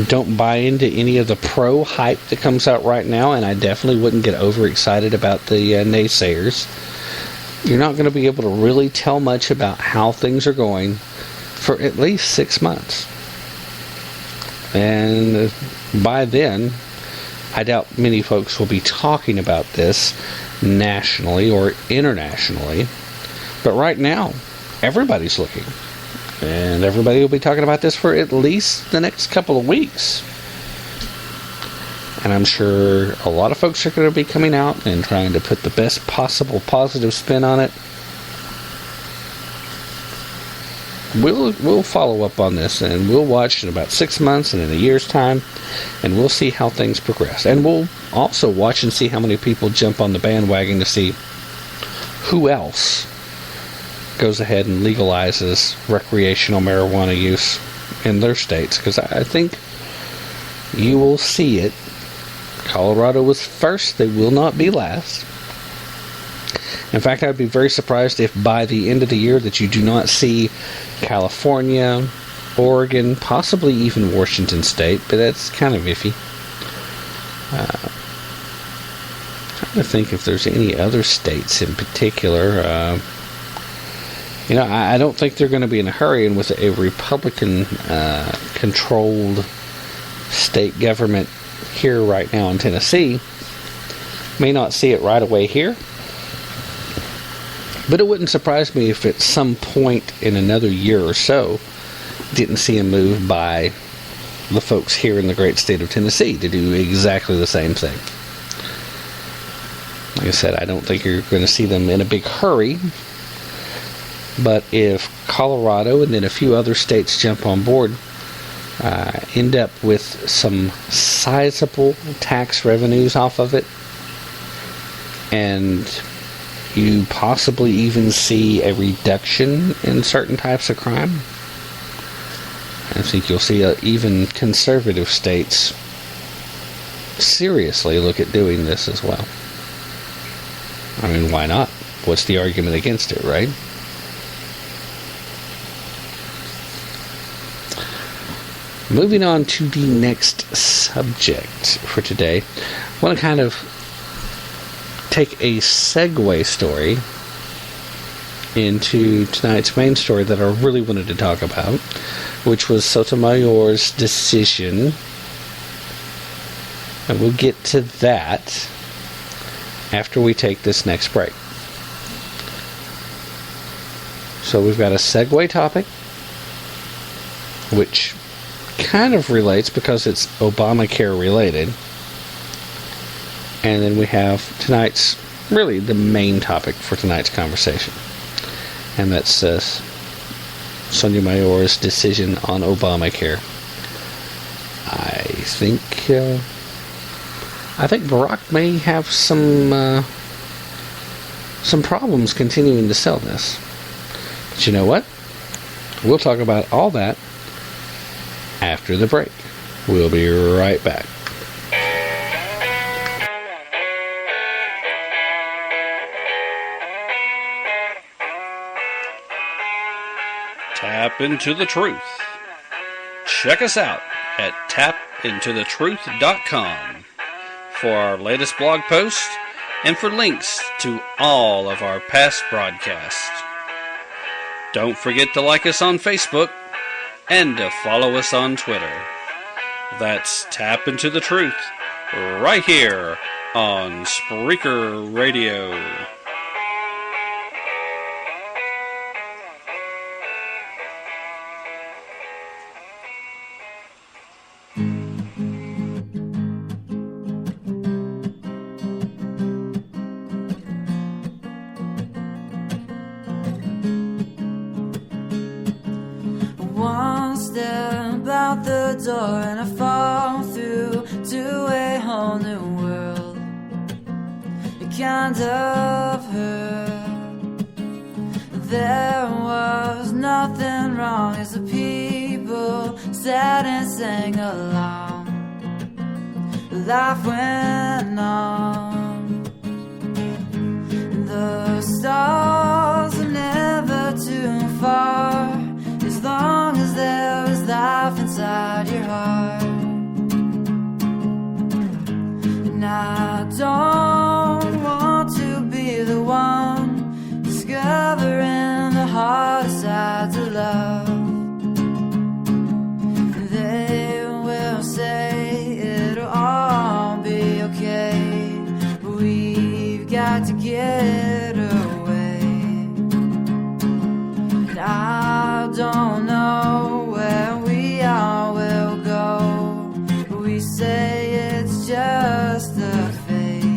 don't buy into any of the pro hype that comes out right now, and I definitely wouldn't get overexcited about the naysayers. You're not going to be able to really tell much about how things are going for at least 6 months. And by then, I doubt many folks will be talking about this nationally or internationally. But right now, everybody's looking. And everybody will be talking about this for at least the next couple of weeks. And I'm sure a lot of folks are going to be coming out and trying to put the best possible positive spin on it. We'll follow up on this, and we'll watch in about 6 months and in a year's time, and we'll see how things progress. And we'll also watch and see how many people jump on the bandwagon to see who else goes ahead and legalizes recreational marijuana use in their states, because I think you will see it. Colorado was first. They will not be last. In fact, I'd be very surprised if by the end of the year that you do not see California, Oregon, possibly even Washington State, but that's kind of iffy. Trying to think if there's any other states in particular. I don't think they're going to be in a hurry, and with a Republican-controlled state government here right now in Tennessee, may not see it right away here. But it wouldn't surprise me if at some point in another year or so, didn't see a move by the folks here in the great state of Tennessee to do exactly the same thing. Like I said, I don't think you're going to see them in a big hurry. But if Colorado and then a few other states jump on board, end up with some sizable tax revenues off of it, and you possibly even see a reduction in certain types of crime, I think you'll see even conservative states seriously look at doing this as well. I mean, why not? What's the argument against it, right? Moving on to the next subject for today, I want to kind of take a segue story into tonight's main story that I really wanted to talk about, which was Sotomayor's decision. And we'll get to that after we take this next break. So we've got a segue topic, which kind of relates because it's Obamacare related. And then we have tonight's, really the main topic for tonight's conversation. And that's Sonia-Sotomayor's decision on Obamacare. I think Barack may have some problems continuing to sell this. But you know what? We'll talk about all that after the break. We'll be right back. Tap into the truth. Check us out at tapintothetruth.com for our latest blog post and for links to all of our past broadcasts. Don't forget to like us on Facebook and to follow us on Twitter. That's Tap Into the Truth, right here on Spreaker Radio. Out the door and I fall through to a whole new world. It kind of hurt. There was nothing wrong as the people sat and sang along. Life went on. The stars are never too far, as long as there is life inside your heart. And I don't want to be the one discovering the hard sides of love. They will say it'll all be okay, but we've got to get away. And I don't know where we all will go, but we say it's just a phase.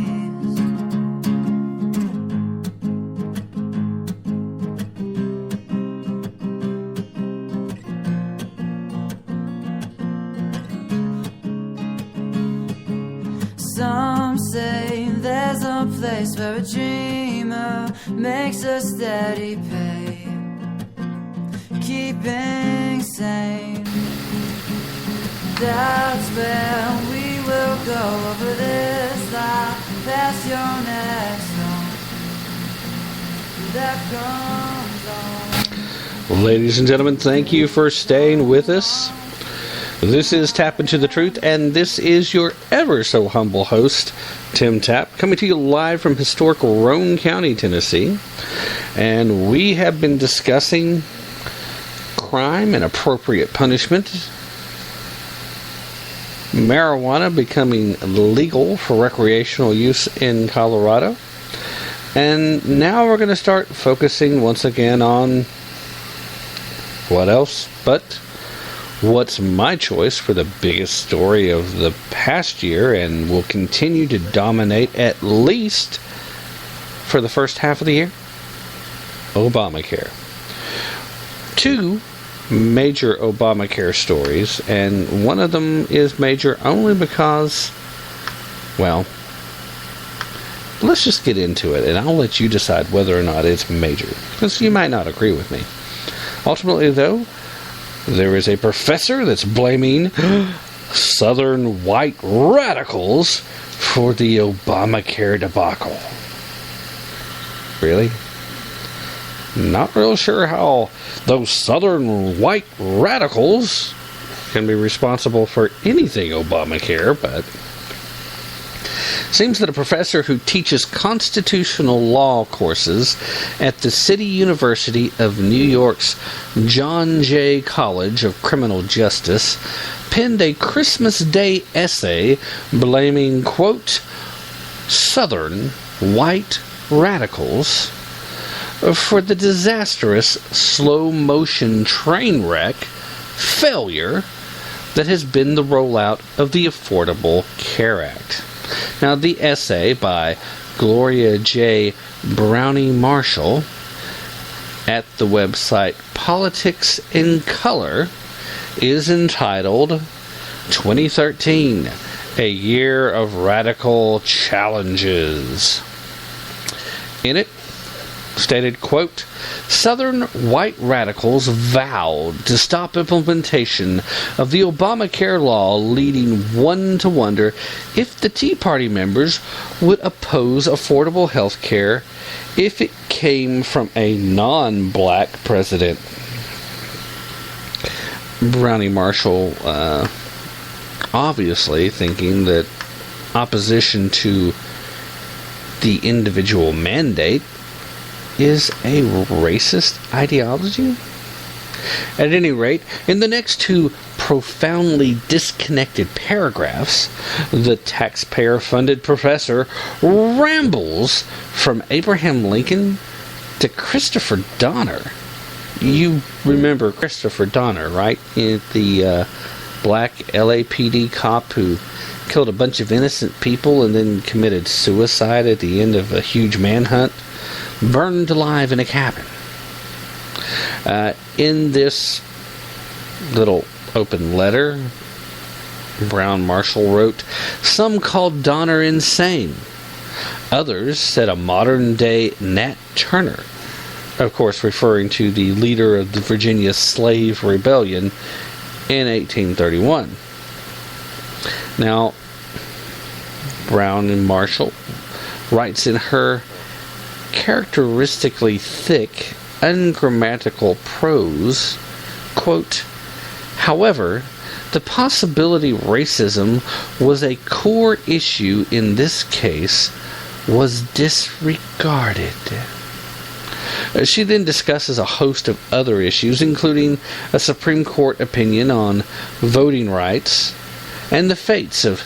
Some say there's a place where a dreamer makes a steady pay, keeping sane. That's where we will go over this life, past your next song that comes on. Ladies and gentlemen, thank you for staying with us. This is Tap Into the Truth, and this is your ever so humble host, Tim Tapp, coming to you live from historic Roane County, Tennessee. And we have been discussing crime and appropriate punishment, marijuana becoming legal for recreational use in Colorado, and now we're going to start focusing once again on what else but what's my choice for the biggest story of the past year and will continue to dominate at least for the first half of the year: Obamacare. Two major Obamacare stories, and one of them is major only because, well, let's just get into it and I'll let you decide whether or not it's major, because you might not agree with me. Ultimately, though, there is a professor that's blaming Southern white radicals for the Obamacare debacle. Really? Not real sure how those Southern white radicals can be responsible for anything Obamacare, but seems that a professor who teaches constitutional law courses at the City University of New York's John Jay College of Criminal Justice penned a Christmas Day essay blaming, quote, Southern white radicals for the disastrous slow-motion train wreck failure that has been the rollout of the Affordable Care Act. Now, the essay by Gloria J. Brownie Marshall at the website Politics in Color is entitled 2013, A Year of Radical Challenges. In it, stated, quote, Southern white radicals vowed to stop implementation of the Obamacare law, leading one to wonder if the Tea Party members would oppose affordable health care if it came from a non-black president. Brownie Marshall obviously thinking that opposition to the individual mandate is a racist ideology. At any rate, in the next two profoundly disconnected paragraphs, the taxpayer-funded professor rambles from Abraham Lincoln to Christopher Donner. You remember Christopher Donner, right? The black LAPD cop who killed a bunch of innocent people and then committed suicide at the end of a huge manhunt, burned alive in a cabin. In this little open letter, Brown Marshall wrote, "Some called Donner insane. Others said a modern-day Nat Turner," of course referring to the leader of the Virginia Slave Rebellion in 1831. Now, Brown and Marshall writes in her characteristically thick, ungrammatical prose, quote, "However, the possibility racism was a core issue in this case was disregarded." She then discusses a host of other issues, including a Supreme Court opinion on voting rights and the fates of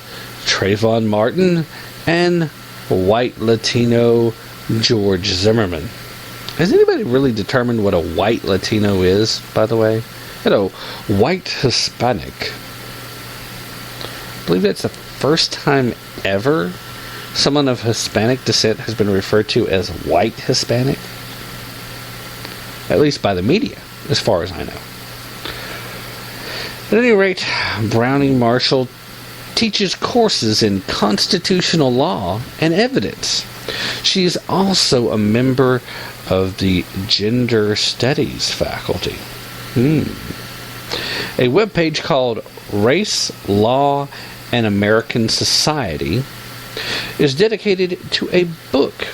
Trayvon Martin and white Latino George Zimmerman. Has anybody really determined what a white Latino is, by the way? A white Hispanic. I believe that's the first time ever someone of Hispanic descent has been referred to as white Hispanic. At least by the media, as far as I know. At any rate, Browning Marshall teaches courses in constitutional law and evidence. She is also a member of the Gender Studies faculty. A webpage called Race, Law, and American Society is dedicated to a book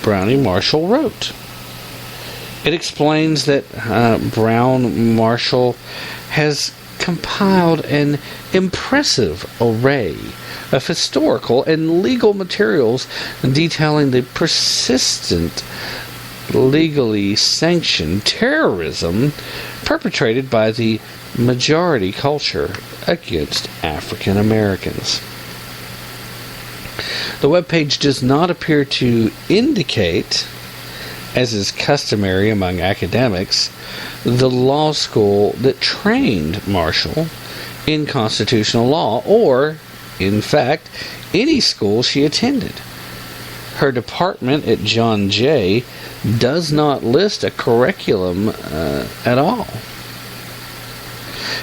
Browning Marshall wrote. It explains that Brown Marshall has compiled an impressive array of historical and legal materials detailing the persistent, legally sanctioned terrorism perpetrated by the majority culture against African Americans. The webpage does not appear to indicate, as is customary among academics, the law school that trained Marshall in constitutional law, or, in fact, any school she attended. Her department at John Jay does not list a curriculum at all.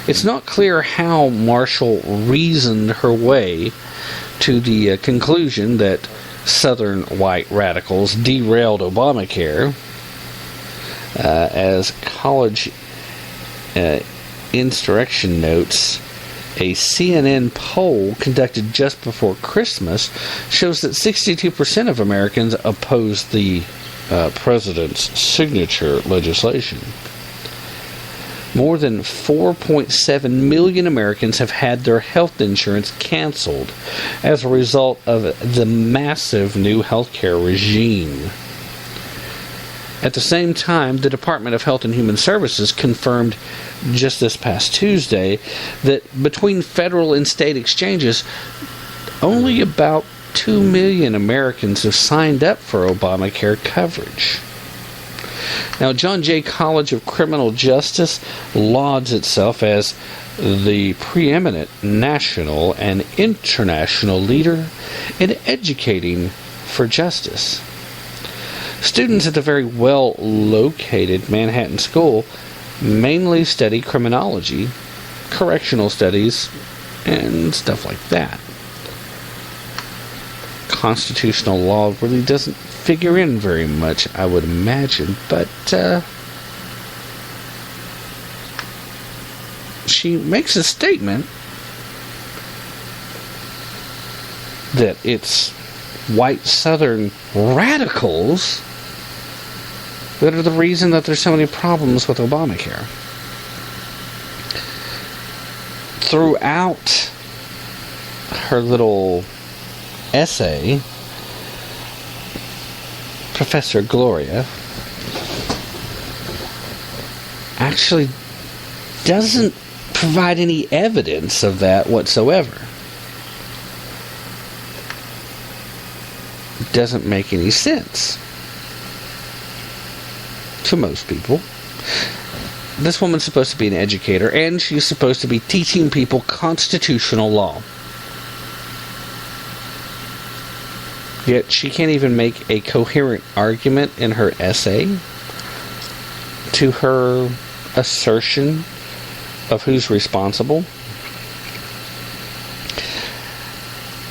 It's not clear how Marshall reasoned her way to the conclusion that Southern white radicals derailed Obamacare, as College Insurrection notes. A CNN poll conducted just before Christmas shows that 62% of Americans oppose the president's signature legislation. More than 4.7 million Americans have had their health insurance canceled as a result of the massive new healthcare regime. At the same time, the Department of Health and Human Services confirmed just this past Tuesday that between federal and state exchanges, only about 2 million Americans have signed up for Obamacare coverage. Now, John Jay College of Criminal Justice lauds itself as the preeminent national and international leader in educating for justice. Students at the very well-located Manhattan School mainly study criminology, correctional studies, and stuff like that. Constitutional law really doesn't figure in very much, I would imagine, but she makes a statement that it's white Southern radicals that are the reason that there's so many problems with Obamacare. Throughout her little essay, Professor Gloria actually doesn't provide any evidence of that whatsoever. It doesn't make any sense to most people. This woman's supposed to be an educator, and she's supposed to be teaching people constitutional law. Yet she can't even make a coherent argument in her essay to her assertion of who's responsible.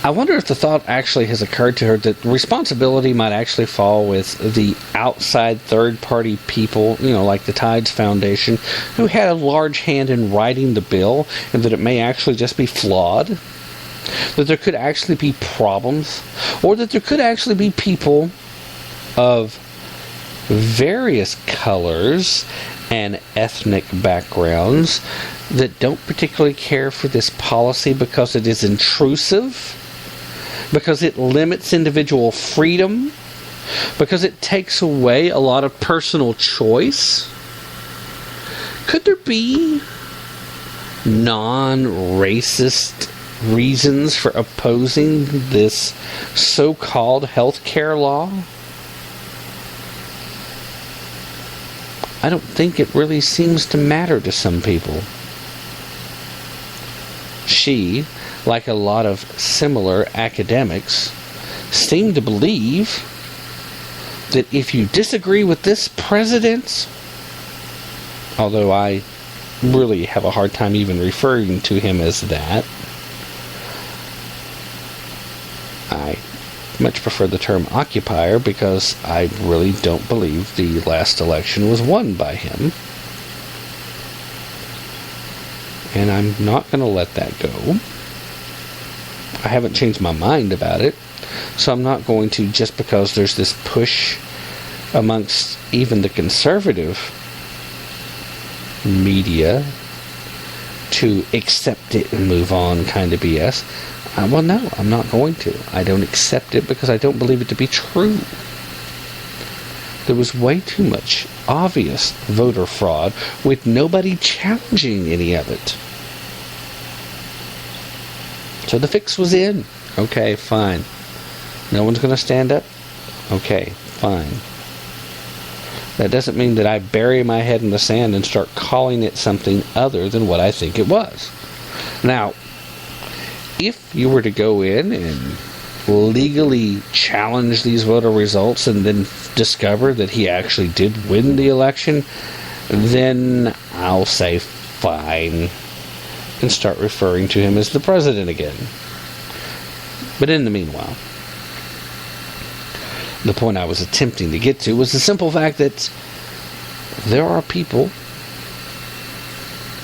I wonder if the thought actually has occurred to her that responsibility might actually fall with the outside third-party people, like the Tides Foundation, who had a large hand in writing the bill, and that it may actually just be flawed, that there could actually be problems, or that there could actually be people of various colors and ethnic backgrounds that don't particularly care for this policy because it is intrusive, because it limits individual freedom, because it takes away a lot of personal choice. Could there be non-racist reasons for opposing this so-called health care law? I don't think it really seems to matter to some people. She, like a lot of similar academics, seem to believe that if you disagree with this president, although I really have a hard time even referring to him as that, I much prefer the term occupier because I really don't believe the last election was won by him. And I'm not going to let that go. I haven't changed my mind about it. So I'm not going to, just because there's this push amongst even the conservative media to accept it and move on kind of BS. Well, no, I'm not going to. I don't accept it because I don't believe it to be true. There was way too much obvious voter fraud with nobody challenging any of it. So the fix was in. Okay, fine. No one's going to stand up? Okay, fine. That doesn't mean that I bury my head in the sand and start calling it something other than what I think it was. Now, if you were to go in and legally challenge these voter results and then discover that he actually did win the election, then I'll say fine and start referring to him as the president again. But in the meanwhile, the point I was attempting to get to was the simple fact that there are people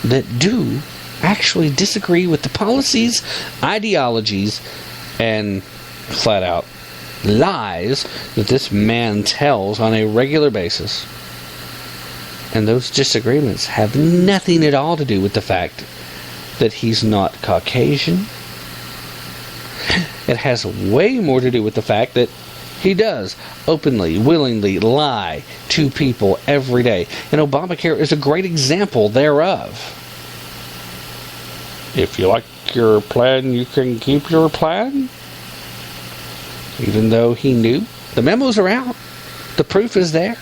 that do actually disagree with the policies, ideologies, and flat out lies that this man tells on a regular basis. And those disagreements have nothing at all to do with the fact that he's not Caucasian. It has way more to do with the fact that he does openly, willingly lie to people every day. And Obamacare is a great example thereof. If you like your plan, you can keep your plan. Even though he knew. The memos are out. The proof is there.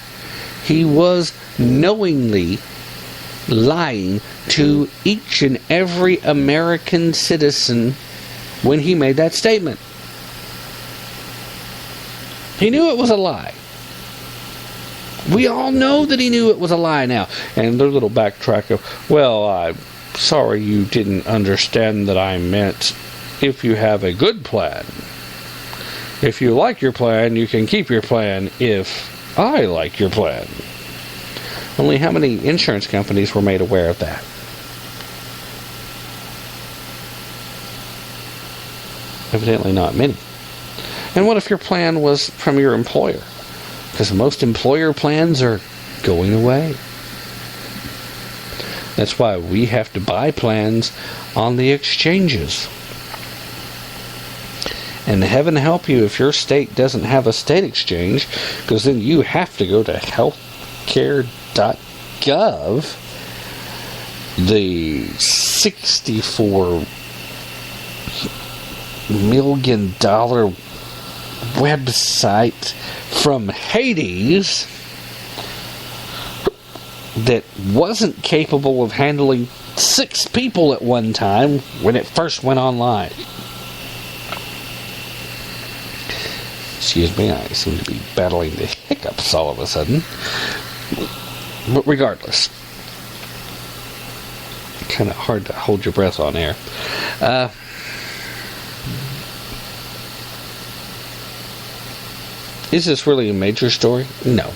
He was knowingly lying to each and every American citizen when he made that statement. He knew it was a lie. We all know that he knew it was a lie now. And their little backtrack of, well, I'm sorry you didn't understand that I meant if you have a good plan. If you like your plan, you can keep your plan if I like your plan. Only how many insurance companies were made aware of that? Evidently not many. And what if your plan was from your employer? Because most employer plans are going away. That's why we have to buy plans on the exchanges. And heaven help you if your state doesn't have a state exchange, because then you have to go to healthcare.gov, the $64 million website from Hades that wasn't capable of handling 6 people at one time when it first went online. Excuse me, I seem to be battling the hiccups all of a sudden. But regardless, kind of hard to hold your breath on air. Is this really a major story? No.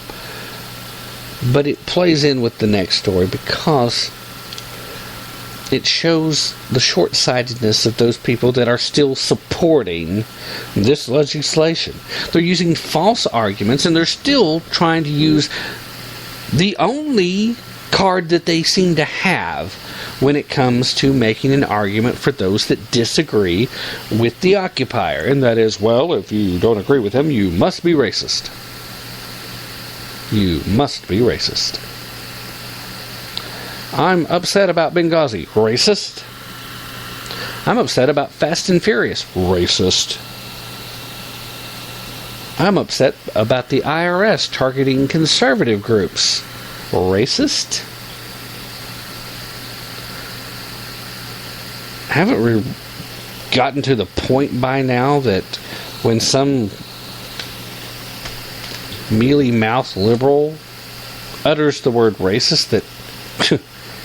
But it plays in with the next story because it shows the short-sightedness of those people that are still supporting this legislation. They're using false arguments, and they're still trying to use the only card that they seem to have when it comes to making an argument for those that disagree with the occupier. And that is, well, if you don't agree with him, you must be racist. You must be racist. I'm upset about Benghazi. Racist. I'm upset about Fast and Furious. Racist. I'm upset about the IRS targeting conservative groups. Racist. Haven't we gotten to the point by now that when some mealy-mouthed liberal utters the word racist that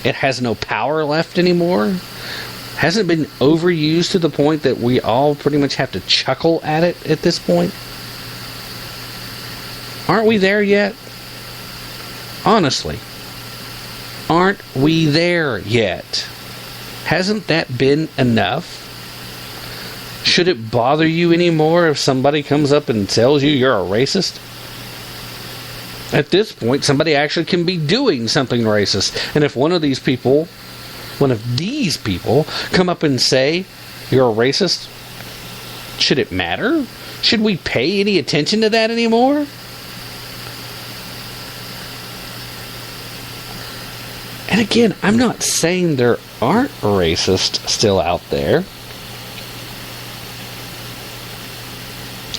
it has no power left anymore? Hasn't it been overused to the point that we all pretty much have to chuckle at it at this point? Aren't we there yet? Honestly, aren't we there yet? Hasn't that been enough? Should it bother you anymore if somebody comes up and tells you you're a racist? At this point, somebody actually can be doing something racist. And if one of these people come up and say you're a racist, should it matter? Should we pay any attention to that anymore? And again, I'm not saying there aren't racists still out there.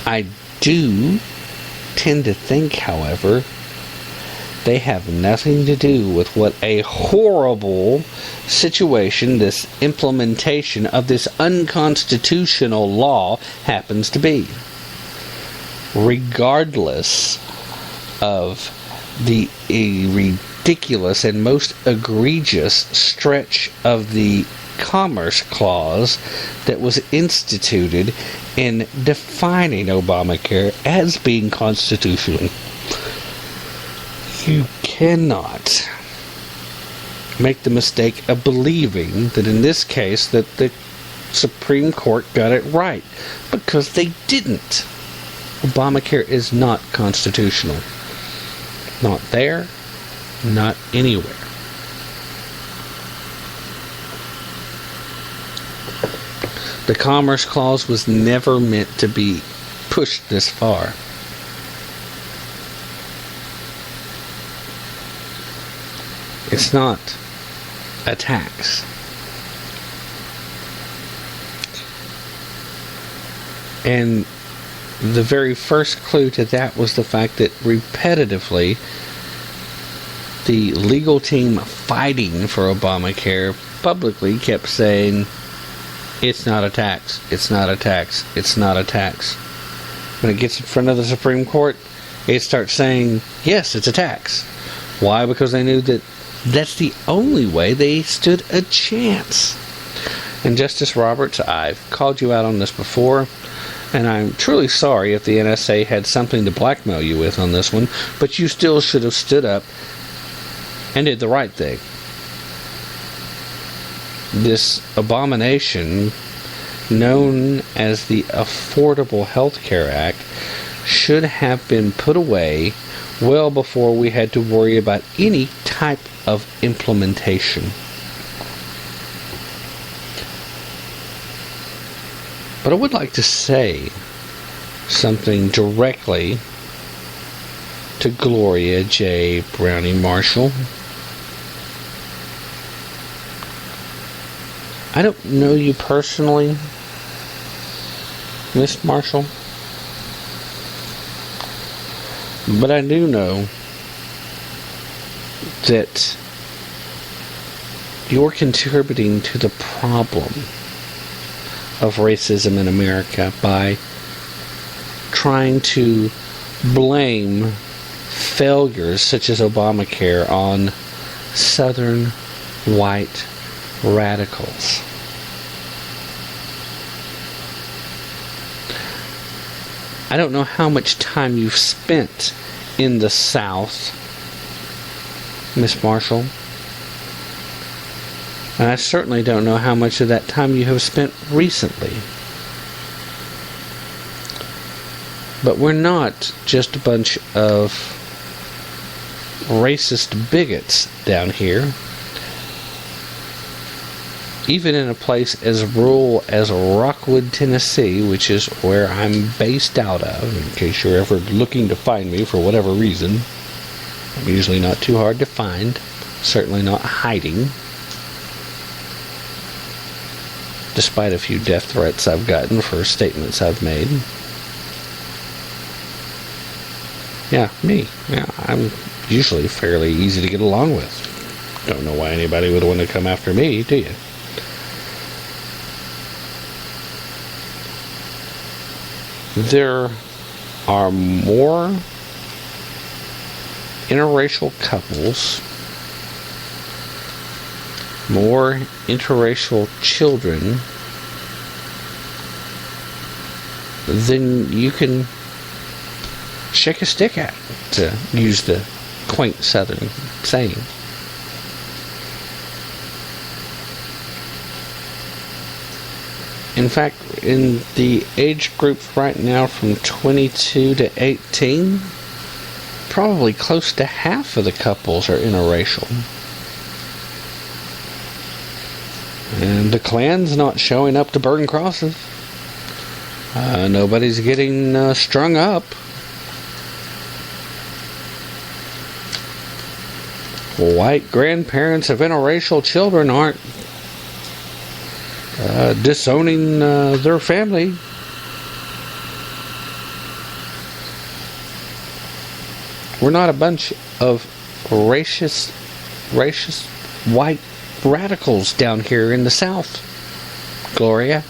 I do tend to think, however, they have nothing to do with what a horrible situation this implementation of this unconstitutional law happens to be. Regardless of the ridiculous and most egregious stretch of the Commerce Clause that was instituted in defining Obamacare as being constitutional. You cannot make the mistake of believing that in this case that the Supreme Court got it right, because they didn't. Obamacare is not constitutional. Not there, not anywhere. The Commerce Clause was never meant to be pushed this far. It's not a tax. And the very first clue to that was the fact that repetitively the legal team fighting for Obamacare publicly kept saying, it's not a tax, it's not a tax, it's not a tax. When it gets in front of the Supreme Court, it starts saying, yes, it's a tax. Why? Because they knew that that's the only way they stood a chance. And Justice Roberts, I've called you out on this before, and I'm truly sorry if the NSA had something to blackmail you with on this one, but you still should have stood up and did the right thing. This abomination, known as the Affordable Health Care Act, should have been put away well before we had to worry about any type of implementation. But I would like to say something directly to Gloria J. Brownie Marshall. I don't know you personally, Miss Marshall, but I do know that you're contributing to the problem of racism in America by trying to blame failures such as Obamacare on Southern white radicals. I don't know how much time you've spent in the South, Miss Marshall. And I certainly don't know how much of that time you have spent recently. But we're not just a bunch of racist bigots down here. Even in a place as rural as Rockwood, Tennessee, which is where I'm based out of, in case you're ever looking to find me for whatever reason. I'm usually not too hard to find, certainly not hiding, despite a few death threats I've gotten for statements I've made. Yeah, me. Yeah, I'm usually fairly easy to get along with. Don't know why anybody would want to come after me, do you? There are more interracial couples, more interracial children than you can shake a stick at, to use the quaint Southern saying. In fact, in the age group right now from 22 to 18, probably close to half of the couples are interracial. And the Klan's not showing up to burn crosses. Nobody's getting strung up. White grandparents of interracial children aren't disowning their family. We're not a bunch of racist white radicals down here in the South, Gloria.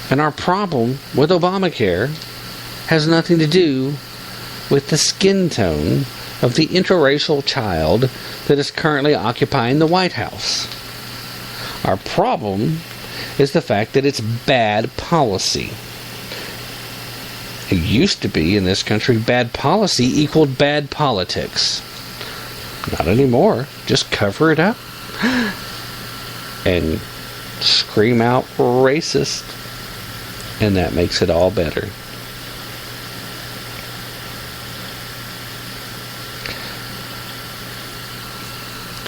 And our problem with Obamacare has nothing to do with the skin tone of the interracial child that is currently occupying the White House. Our problem is the fact that it's bad policy. It used to be in this country bad policy equaled bad politics. Not anymore. Just cover it up and scream out racist, and that makes it all better.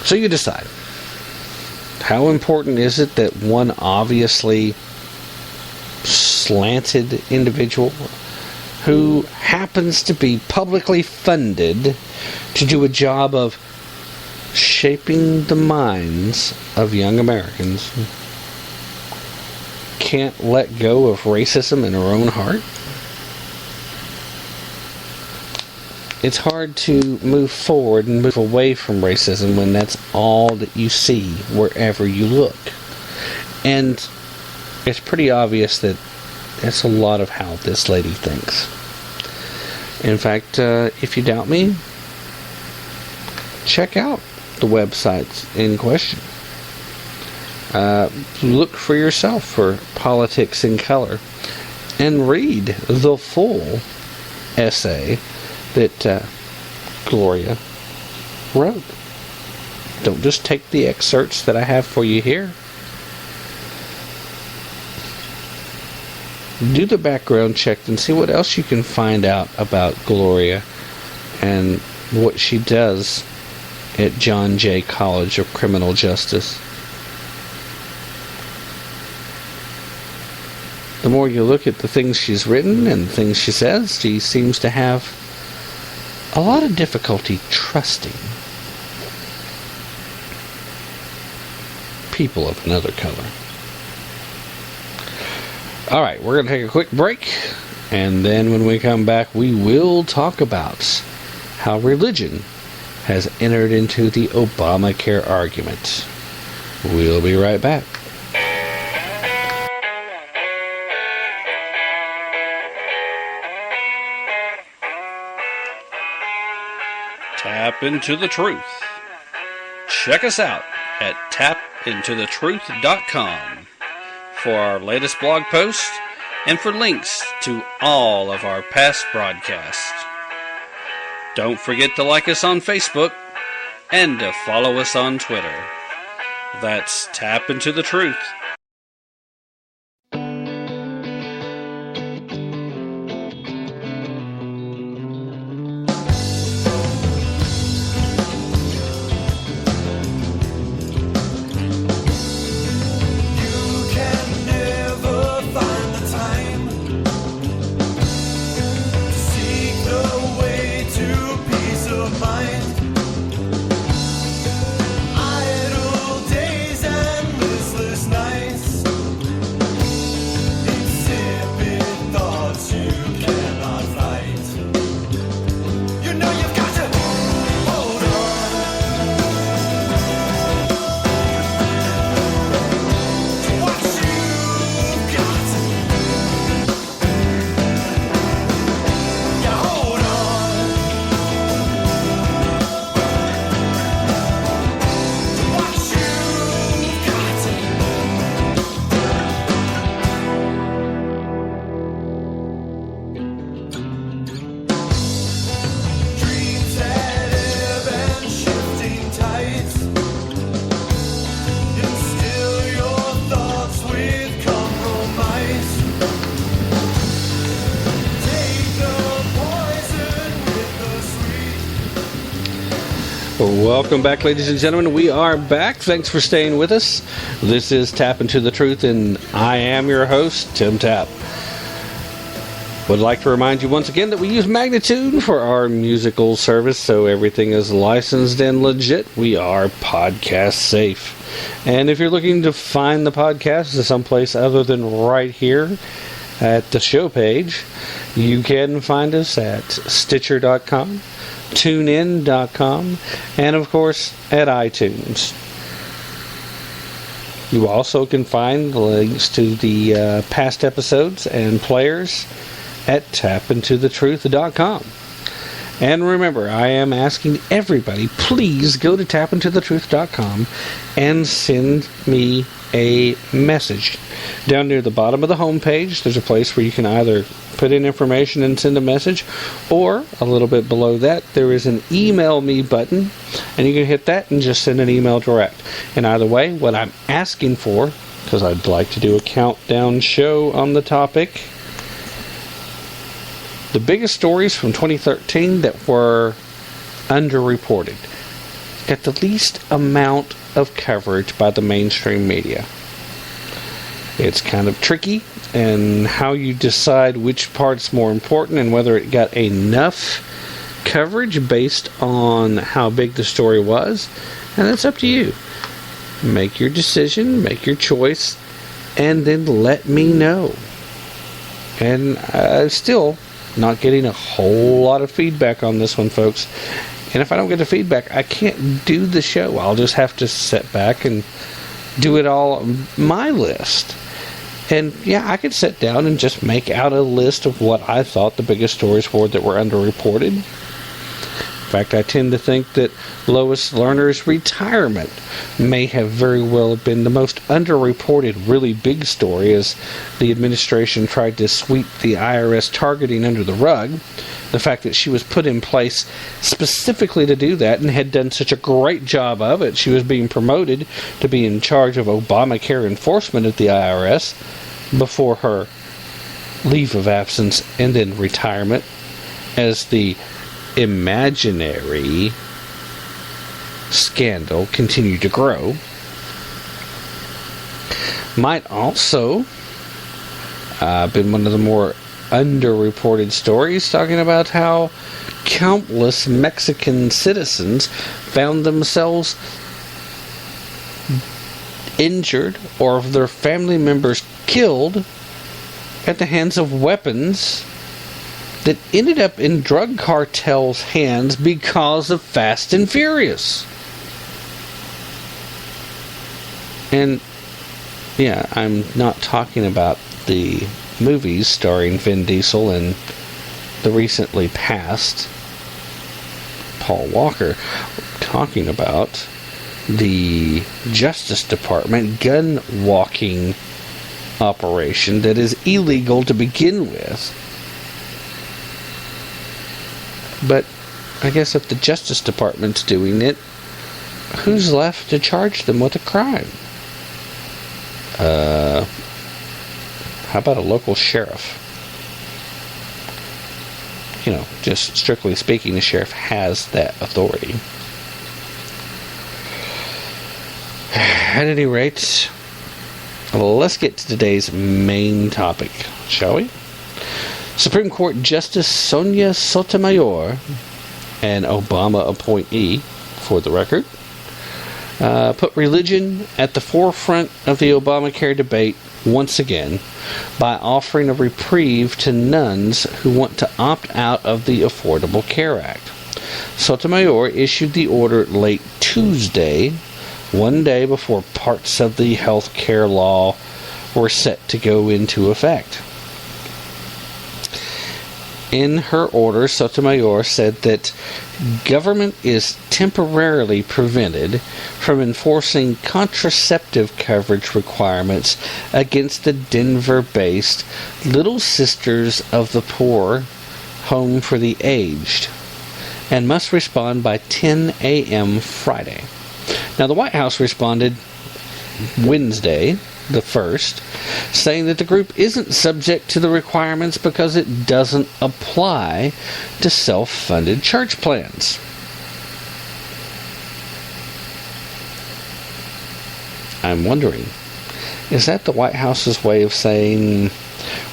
So you decide. How important is it that one obviously slanted individual who happens to be publicly funded to do a job of shaping the minds of young Americans can't let go of racism in her own heart? It's hard to move forward and move away from racism when that's all that you see wherever you look. And it's pretty obvious that that's a lot of how this lady thinks. In fact, if you doubt me, check out the websites in question. Look for yourself for Politics in Color and read the full essay that Gloria wrote. Don't just take the excerpts that I have for you here. Do the background check and see what else you can find out about Gloria and what she does at John Jay College of Criminal Justice. the more you look at the things she's written and the things she says, she seems to have a lot of difficulty trusting people of another color. All right, we're going to take a quick break, and then when we come back, we will talk about how religion has entered into the Obamacare argument. We'll be right back. Tap into the truth. Check us out at tapintothetruth.com for our latest blog posts and for links to all of our past broadcasts. Don't forget to like us on Facebook and to follow us on Twitter. That's Tap Into the Truth. Welcome back, ladies and gentlemen. We are back. Thanks for staying with us. This is Tap Into the Truth, and I am your host, Tim Tapp. Would like to remind you once again that we use Magnitude for our musical service, so everything is licensed and legit. We are podcast safe. And if you're looking to find the podcast someplace other than right here at the show page, you can find us at Stitcher.com, TuneIn.com, and of course at iTunes. You also can find links to the past episodes and players at tapintothetruth.com. And remember, I am asking everybody, please go to tapintothetruth.com and send me a message. Down near the bottom of the homepage, there's a place where you can either put in information and send a message, or a little bit below that, there is an email me button, and you can hit that and just send an email direct. And either way, what I'm asking for, because I'd like to do a countdown show on the topic, the biggest stories from 2013 that were underreported, get the least amount of coverage by the mainstream media. It's kind of tricky, and how you decide which part's more important and whether it got enough coverage based on how big the story was, and that's up to you. Make your decision, make your choice, and then let me know. And still not getting a whole lot of feedback on this one, folks. And if I don't get the feedback, I can't do the show. I'll just have to sit back and do it all on my list. And yeah, I could sit down and just make out a list of what I thought the biggest stories were that were underreported. In fact, I tend to think that Lois Lerner's retirement may have very well been the most underreported really big story, as the administration tried to sweep the IRS targeting under the rug. The fact that she was put in place specifically to do that and had done such a great job of it. She was being promoted to be in charge of Obamacare enforcement at the IRS before her leave of absence and then retirement, as the imaginary scandal continued to grow. Might also Been one of the more underreported stories, talking about how countless Mexican citizens found themselves injured or their family members killed at the hands of weapons that ended up in drug cartels' hands because of Fast and Furious. And yeah, I'm not talking about the movies starring Vin Diesel and the recently passed Paul Walker. We're talking about the Justice Department gun walking operation that is illegal to begin with. But I guess if the Justice Department's doing it, who's left to charge them with a crime? How about a local sheriff? You know, just strictly speaking, the sheriff has that authority. At any rate, let's get to today's main topic, shall we? Supreme Court Justice Sonia-Sotomayor, an Obama appointee, for the record, put religion at the forefront of the Obamacare debate once again by offering a reprieve to nuns who want to opt out of the Affordable Care Act. Sotomayor issued the order late Tuesday, one day before parts of the health care law were set to go into effect. In her order, Sotomayor said that government is temporarily prevented from enforcing contraceptive coverage requirements against the Denver-based Little Sisters of the Poor Home for the Aged, and must respond by 10 a.m. Friday. Now, the White House responded Wednesday, the 1st, saying that the group isn't subject to the requirements because it doesn't apply to self-funded church plans. I'm wondering, is that the White House's way of saying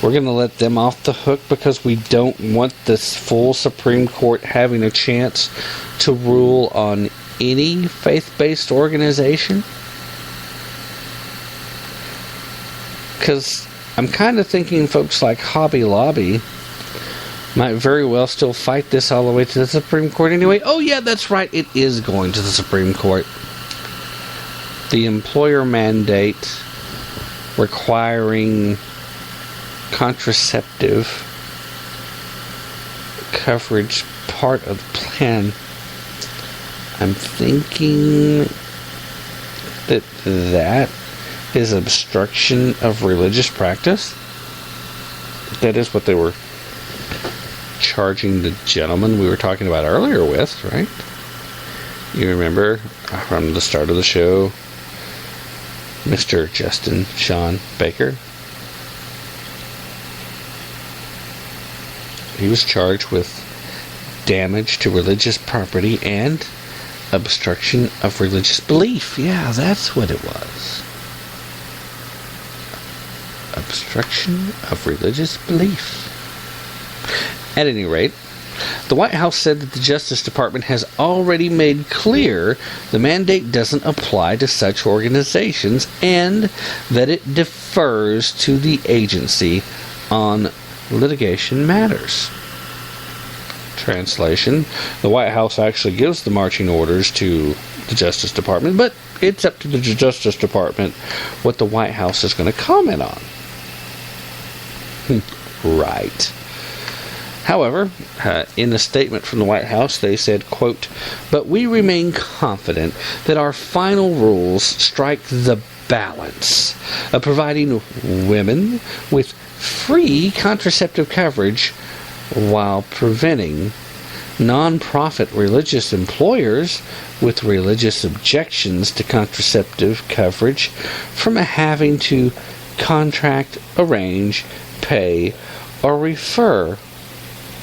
we're going to let them off the hook because we don't want this full Supreme Court having a chance to rule on any faith-based organization? Because I'm kind of thinking folks like Hobby Lobby might very well still fight this all the way to the Supreme Court anyway. Oh yeah, that's right, it is going to the Supreme Court. The employer mandate requiring contraceptive coverage part of the plan. I'm thinking that is obstruction of religious practice. That is what they were charging the gentleman we were talking about earlier with, right? You remember from the start of the show, Mr. Justin Sean Baker. He was charged with damage to religious property and obstruction of religious belief. Yeah, that's what it was. Obstruction of religious belief. At any rate, the White House said that the Justice Department has already made clear the mandate doesn't apply to such organizations and that it defers to the agency on litigation matters. Translation: the White House actually gives the marching orders to the Justice Department, but it's up to the Justice Department what the White House is going to comment on. Right. However, in a statement from the White House, they said, quote, "But we remain confident that our final rules strike the balance of providing women with free contraceptive coverage while preventing non-profit religious employers with religious objections to contraceptive coverage from having to contract, arrange, pay, or refer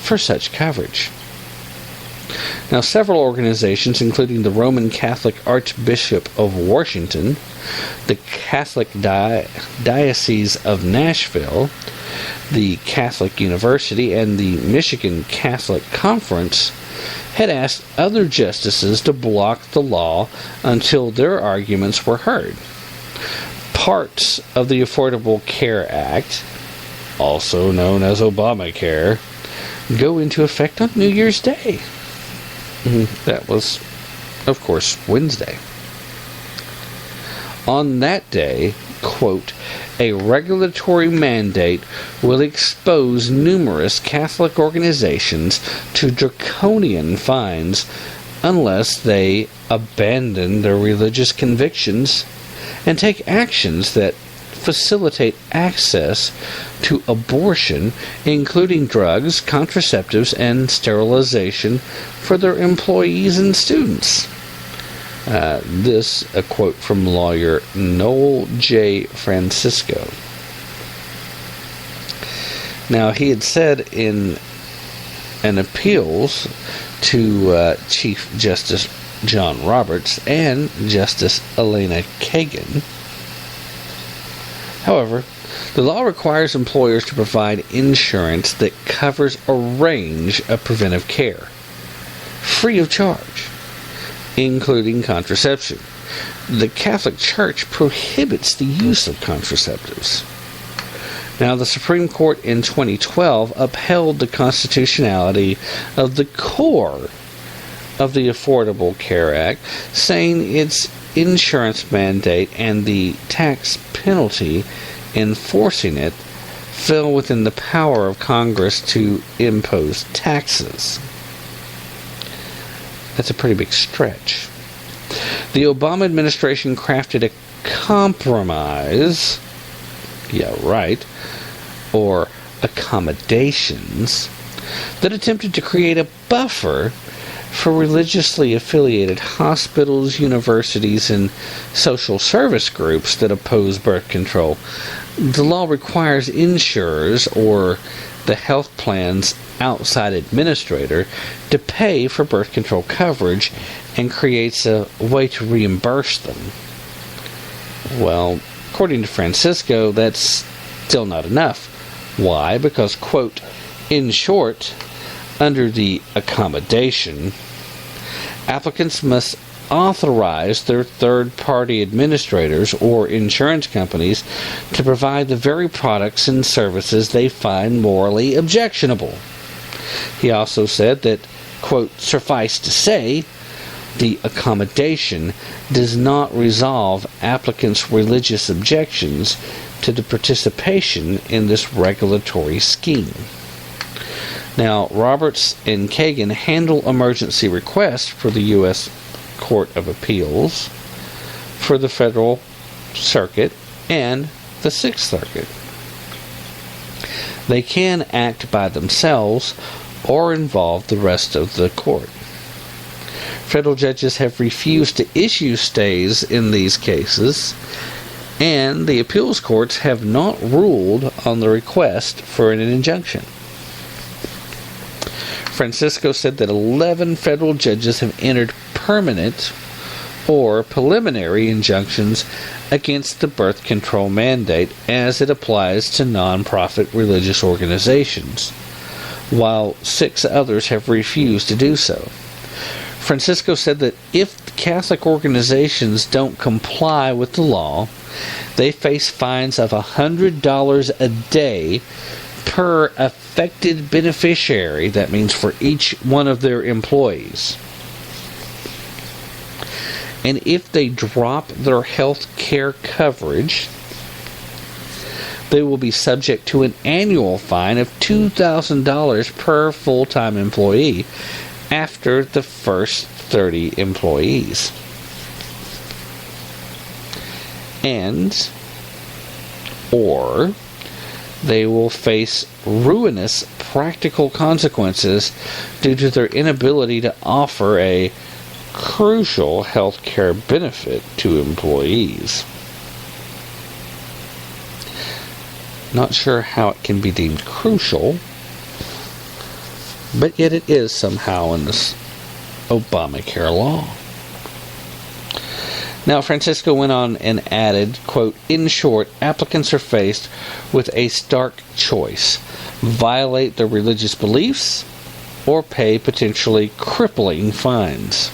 for such coverage." Now, several organizations, including the Roman Catholic Archbishop of Washington, the Catholic Diocese of Nashville, the Catholic University, and the Michigan Catholic Conference, had asked other justices to block the law until their arguments were heard. Parts of the Affordable Care Act, also known as Obamacare, go into effect on New Year's Day. That was, of course, Wednesday. On that day, quote, a regulatory mandate will expose numerous Catholic organizations to draconian fines unless they abandon their religious convictions and take actions that facilitate access to abortion, including drugs, contraceptives, and sterilization for their employees and students. This, a quote from lawyer Noel J. Francisco. Now, he had said in an appeals to Chief Justice John Roberts and Justice Elena Kagan. However, the law requires employers to provide insurance that covers a range of preventive care, free of charge, including contraception. The Catholic Church prohibits the use of contraceptives. Now, the Supreme Court in 2012 upheld the constitutionality of the core of the Affordable Care Act, saying its insurance mandate and the tax penalty enforcing it fell within the power of Congress to impose taxes. That's a pretty big stretch. The Obama administration crafted a compromise, or accommodations, that attempted to create a buffer for religiously affiliated hospitals, universities, and social service groups that oppose birth control. The law requires insurers or the health plan's outside administrator to pay for birth control coverage and creates a way to reimburse them. Well, according to Francisco, that's still not enough. Why? Because, quote, in short, under the accommodation, applicants must authorize their third-party administrators or insurance companies to provide the very products and services they find morally objectionable. He also said that, quote, suffice to say, the accommodation does not resolve applicants' religious objections to the participation in this regulatory scheme. Now, Roberts and Kagan handle emergency requests for the U.S. Court of Appeals, for the Federal Circuit, and the Sixth Circuit. They can act by themselves or involve the rest of the court. Federal judges have refused to issue stays in these cases, and the appeals courts have not ruled on the request for an injunction. Francisco said that 11 federal judges have entered permanent or preliminary injunctions against the birth control mandate as it applies to nonprofit religious organizations, while 6 others have refused to do so. Francisco said that if Catholic organizations don't comply with the law, they face fines of $100 a day per affected beneficiary. That means for each one of their employees. And if they drop their health care coverage, they will be subject to an annual fine of $2,000 per full-time employee after the first 30 employees. Or they will face ruinous practical consequences due to their inability to offer a crucial health care benefit to employees. Not sure how it can be deemed crucial, but yet it is somehow in this Obamacare law. Now, Francisco went on and added, quote, "In short, applicants are faced with a stark choice: violate their religious beliefs or pay potentially crippling fines."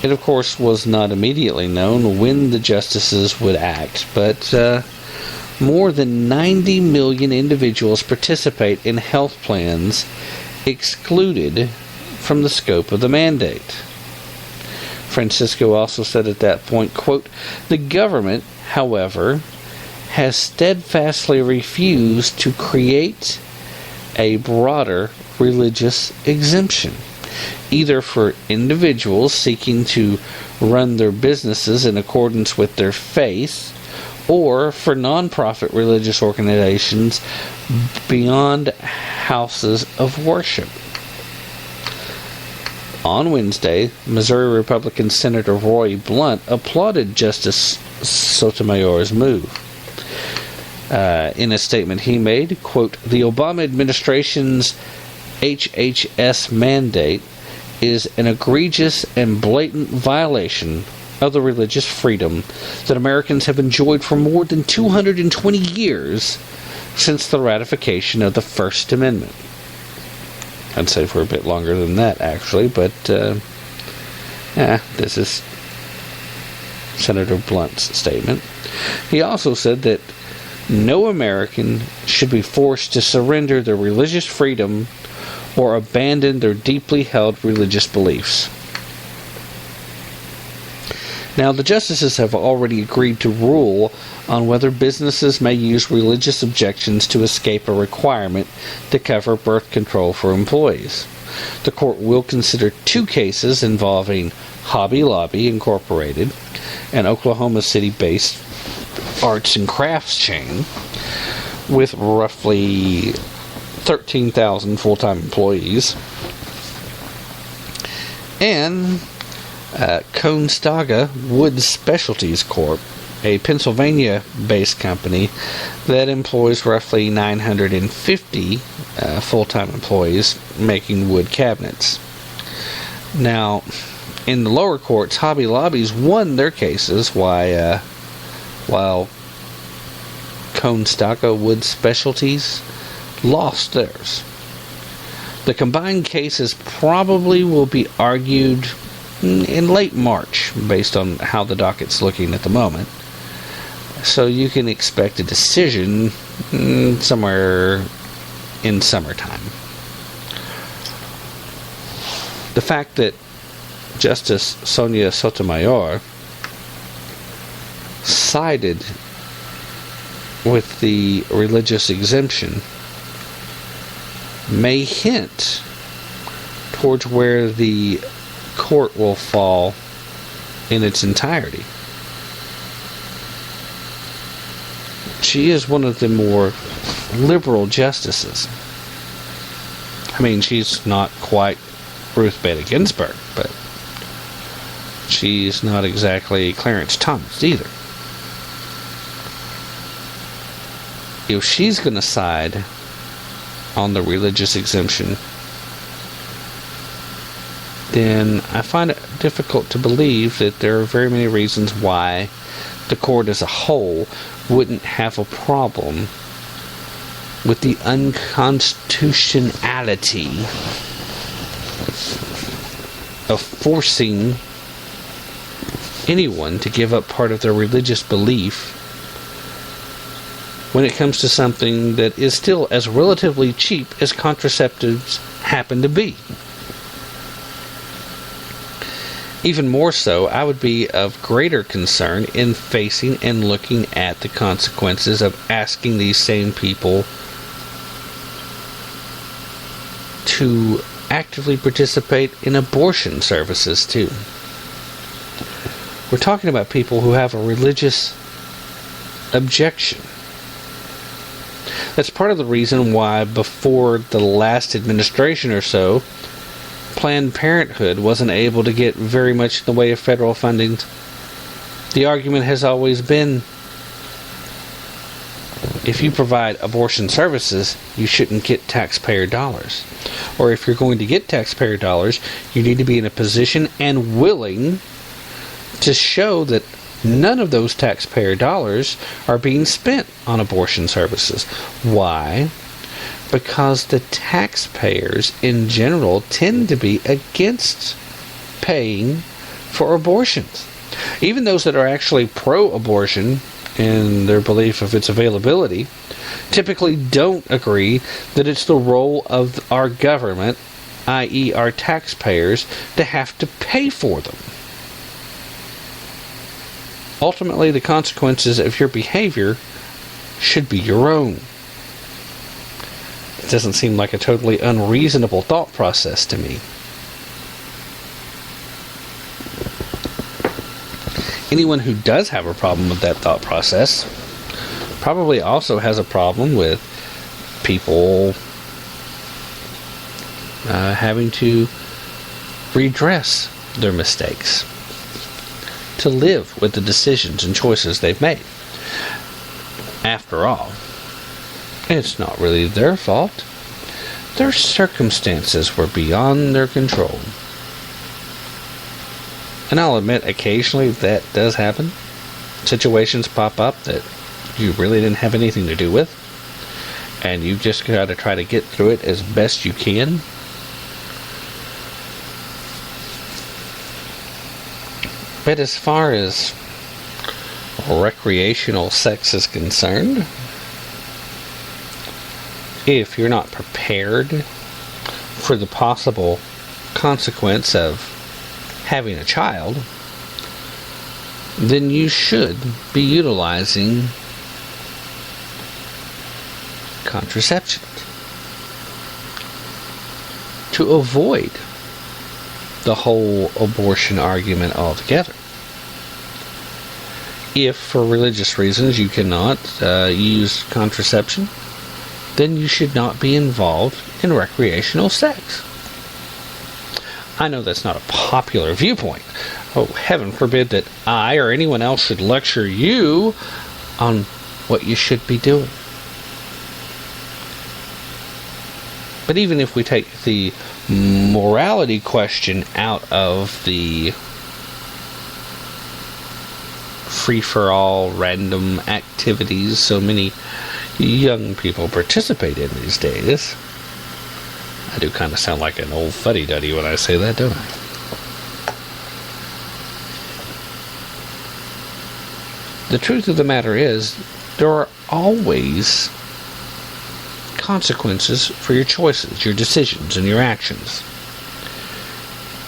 It, of course, was not immediately known when the justices would act, but more than 90 million individuals participate in health plans excluded from the scope of the mandate. Francisco also said at that point, quote, "The government, however, has steadfastly refused to create a broader religious exemption, either for individuals seeking to run their businesses in accordance with their faith, or for nonprofit religious organizations beyond houses of worship." On Wednesday, Missouri Republican Senator Roy Blunt applauded Justice Sotomayor's move. In a statement he made, quote, "The Obama administration's HHS mandate is an egregious and blatant violation of the religious freedom that Americans have enjoyed for more than 220 years since the ratification of the First Amendment." I'd say for a bit longer than that, actually, but this is Senator Blunt's statement. He also said that no American should be forced to surrender their religious freedom or abandon their deeply held religious beliefs. Now, the justices have already agreed to rule on whether businesses may use religious objections to escape a requirement to cover birth control for employees. The court will consider two cases involving Hobby Lobby Incorporated, an Oklahoma City-based arts and crafts chain with roughly 13,000 full-time employees, and Conestoga Wood Specialties Corp., a Pennsylvania-based company that employs roughly 950 full-time employees making wood cabinets. Now, in the lower courts, Hobby Lobbies won their cases, while Conestoga Wood Specialties lost theirs. The combined cases probably will be argued in late March, based on how the docket's looking at the moment. So you can expect a decision somewhere in summertime. The fact that Justice Sonia-Sotomayor sided with the religious exemption may hint towards where the court will fall in its entirety. She is one of the more liberal justices. I mean, she's not quite Ruth Bader Ginsburg, but she's not exactly Clarence Thomas either. If she's going to side on the religious exemption, then I find it difficult to believe that there are very many reasons why the court as a whole wouldn't have a problem with the unconstitutionality of forcing anyone to give up part of their religious belief when it comes to something that is still as relatively cheap as contraceptives happen to be. Even more so, I would be of greater concern in facing and looking at the consequences of asking these same people to actively participate in abortion services too. We're talking about people who have a religious objection. That's part of the reason why before the last administration or so, Planned Parenthood wasn't able to get very much in the way of federal funding. The argument has always been, if if you provide abortion services, you shouldn't get taxpayer dollars. Or if you're going to get taxpayer dollars, you need to be in a position and willing to show that none of those taxpayer dollars are being spent on abortion services. Why? Because the taxpayers in general tend to be against paying for abortions. Even those that are actually pro-abortion in their belief of its availability typically don't agree that it's the role of our government, i.e. our taxpayers, to have to pay for them. Ultimately, the consequences of your behavior should be your own. It doesn't seem like a totally unreasonable thought process to me. Anyone who does have a problem with that thought process probably also has a problem with people having to redress their mistakes, to live with the decisions and choices they've made. After all, it's not really their fault. Their circumstances were beyond their control. And I'll admit, occasionally that does happen. Situations pop up that you really didn't have anything to do with, and you just got to try to get through it as best you can. But as far as recreational sex is concerned, if you're not prepared for the possible consequence of having a child, then you should be utilizing contraception to avoid the whole abortion argument altogether. If for religious reasons you cannot use contraception, then you should not be involved in recreational sex. I know that's not a popular viewpoint. Oh, heaven forbid that I or anyone else should lecture you on what you should be doing. But even if we take the morality question out of the free-for-all random activities so many young people participate in these days, I do kind of sound like an old fuddy-duddy when I say that, don't I? The truth of the matter is, there are always consequences for your choices, your decisions, and your actions.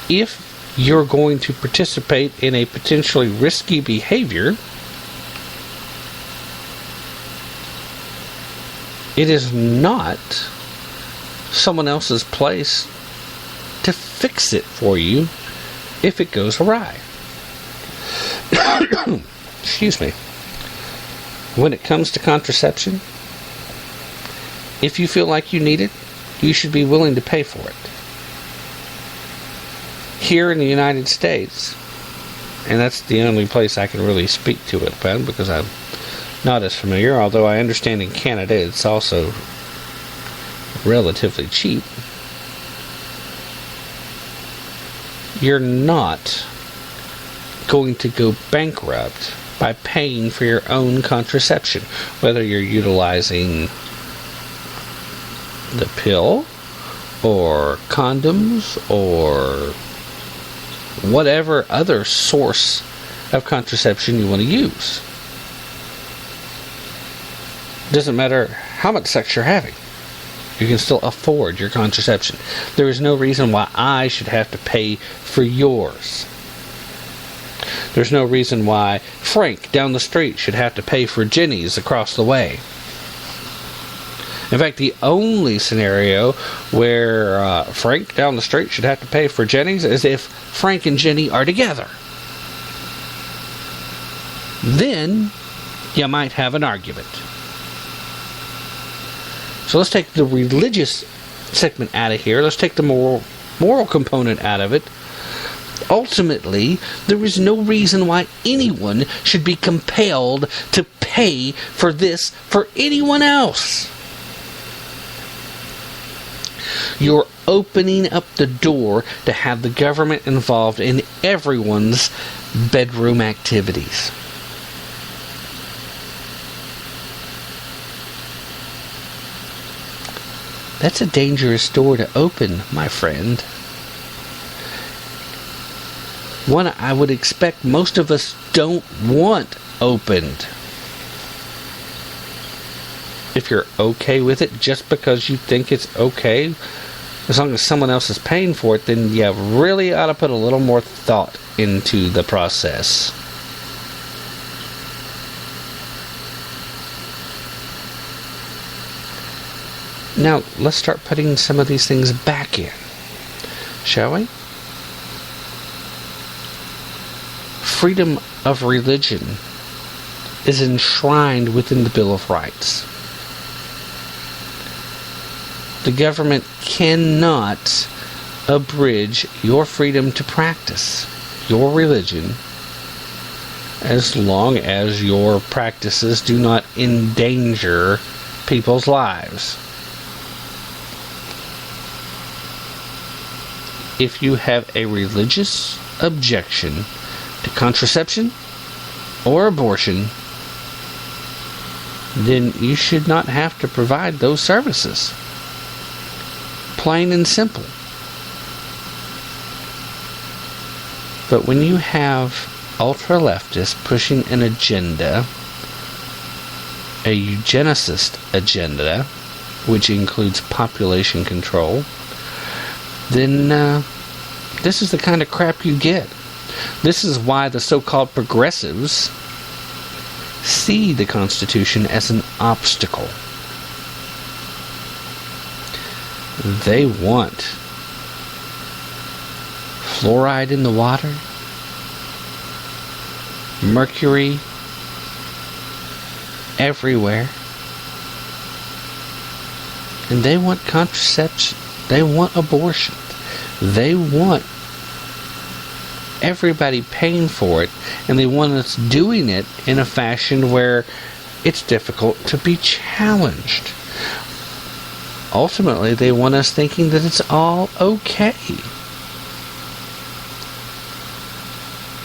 If you're going to participate in a potentially risky behavior, it is not someone else's place to fix it for you if it goes awry. Excuse me. When it comes to contraception, if you feel like you need it, you should be willing to pay for it. Here in the United States, and that's the only place I can really speak to it about because I'm not as familiar, although I understand in Canada it's also relatively cheap. You're not going to go bankrupt by paying for your own contraception, whether you're utilizing the pill or condoms or whatever other source of contraception you want to use. Doesn't matter how much sex you're having. You can still afford your contraception. There is no reason why I should have to pay for yours. There's no reason why Frank down the street should have to pay for Jenny's across the way. In fact, the only scenario where Frank down the street should have to pay for Jenny's is if Frank and Jenny are together. Then you might have an argument. So let's take the religious segment out of here. Let's take the moral component out of it. Ultimately, there is no reason why anyone should be compelled to pay pay for this for anyone else. You're opening up the door to have the government involved in everyone's bedroom activities. That's a dangerous door to open, my friend. One I would expect most of us don't want opened. If you're okay with it just because you think it's okay, as long as someone else is paying for it, then you really ought to put a little more thought into the process. Now, let's start putting some of these things back in, shall we? Freedom of religion is enshrined within the Bill of Rights. The government cannot abridge your freedom to practice your religion as long as your practices do not endanger people's lives. If you have a religious objection to contraception or abortion, then you should not have to provide those services. Plain and simple. But when you have ultra-leftists pushing an agenda, a eugenicist agenda, which includes population control, then this is the kind of crap you get. This is why the so-called progressives see the Constitution as an obstacle. They want fluoride in the water, mercury everywhere, and they want contraception. They want abortion. They want everybody paying for it, and they want us doing it in a fashion where it's difficult to be challenged. Ultimately, they want us thinking that it's all okay.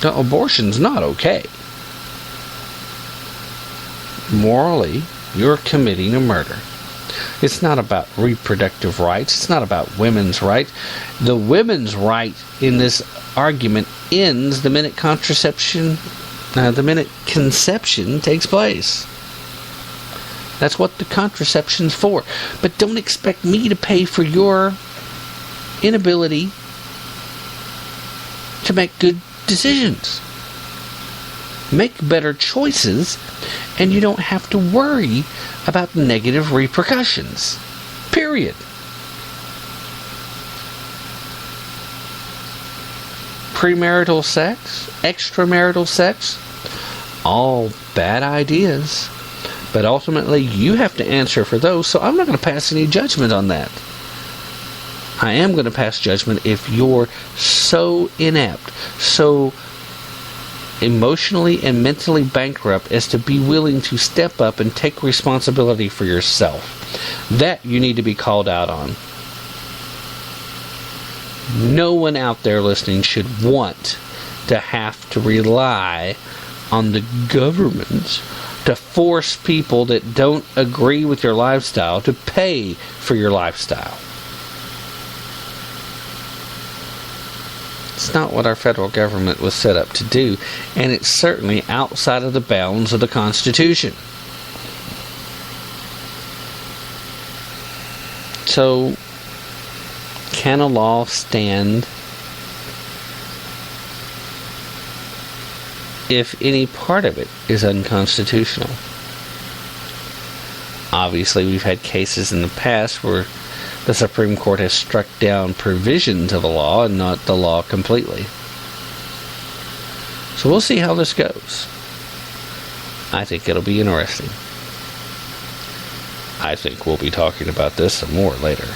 Now, abortion's not okay. Morally, you're committing a murder. It's not about reproductive rights. It's not about women's rights. The women's right in this argument ends the minute conception takes place. That's what the contraception's for. But don't expect me to pay for your inability to make good decisions. Make better choices, and you don't have to worry about negative repercussions. Period. Premarital sex, extramarital sex, all bad ideas. But ultimately, you have to answer for those, so I'm not going to pass any judgment on that. I am going to pass judgment if you're so inept, so emotionally and mentally bankrupt as to be willing to step up and take responsibility for yourself. That you need to be called out on. No one out there listening should want to have to rely on the government to force people that don't agree with your lifestyle to pay for your lifestyle. It's not what our federal government was set up to do, and it's certainly outside of the bounds of the Constitution. So, can a law stand if any part of it is unconstitutional? Obviously, we've had cases in the past where the Supreme Court has struck down provisions of a law and not the law completely. So we'll see how this goes. I think it'll be interesting. I think we'll be talking about this some more later.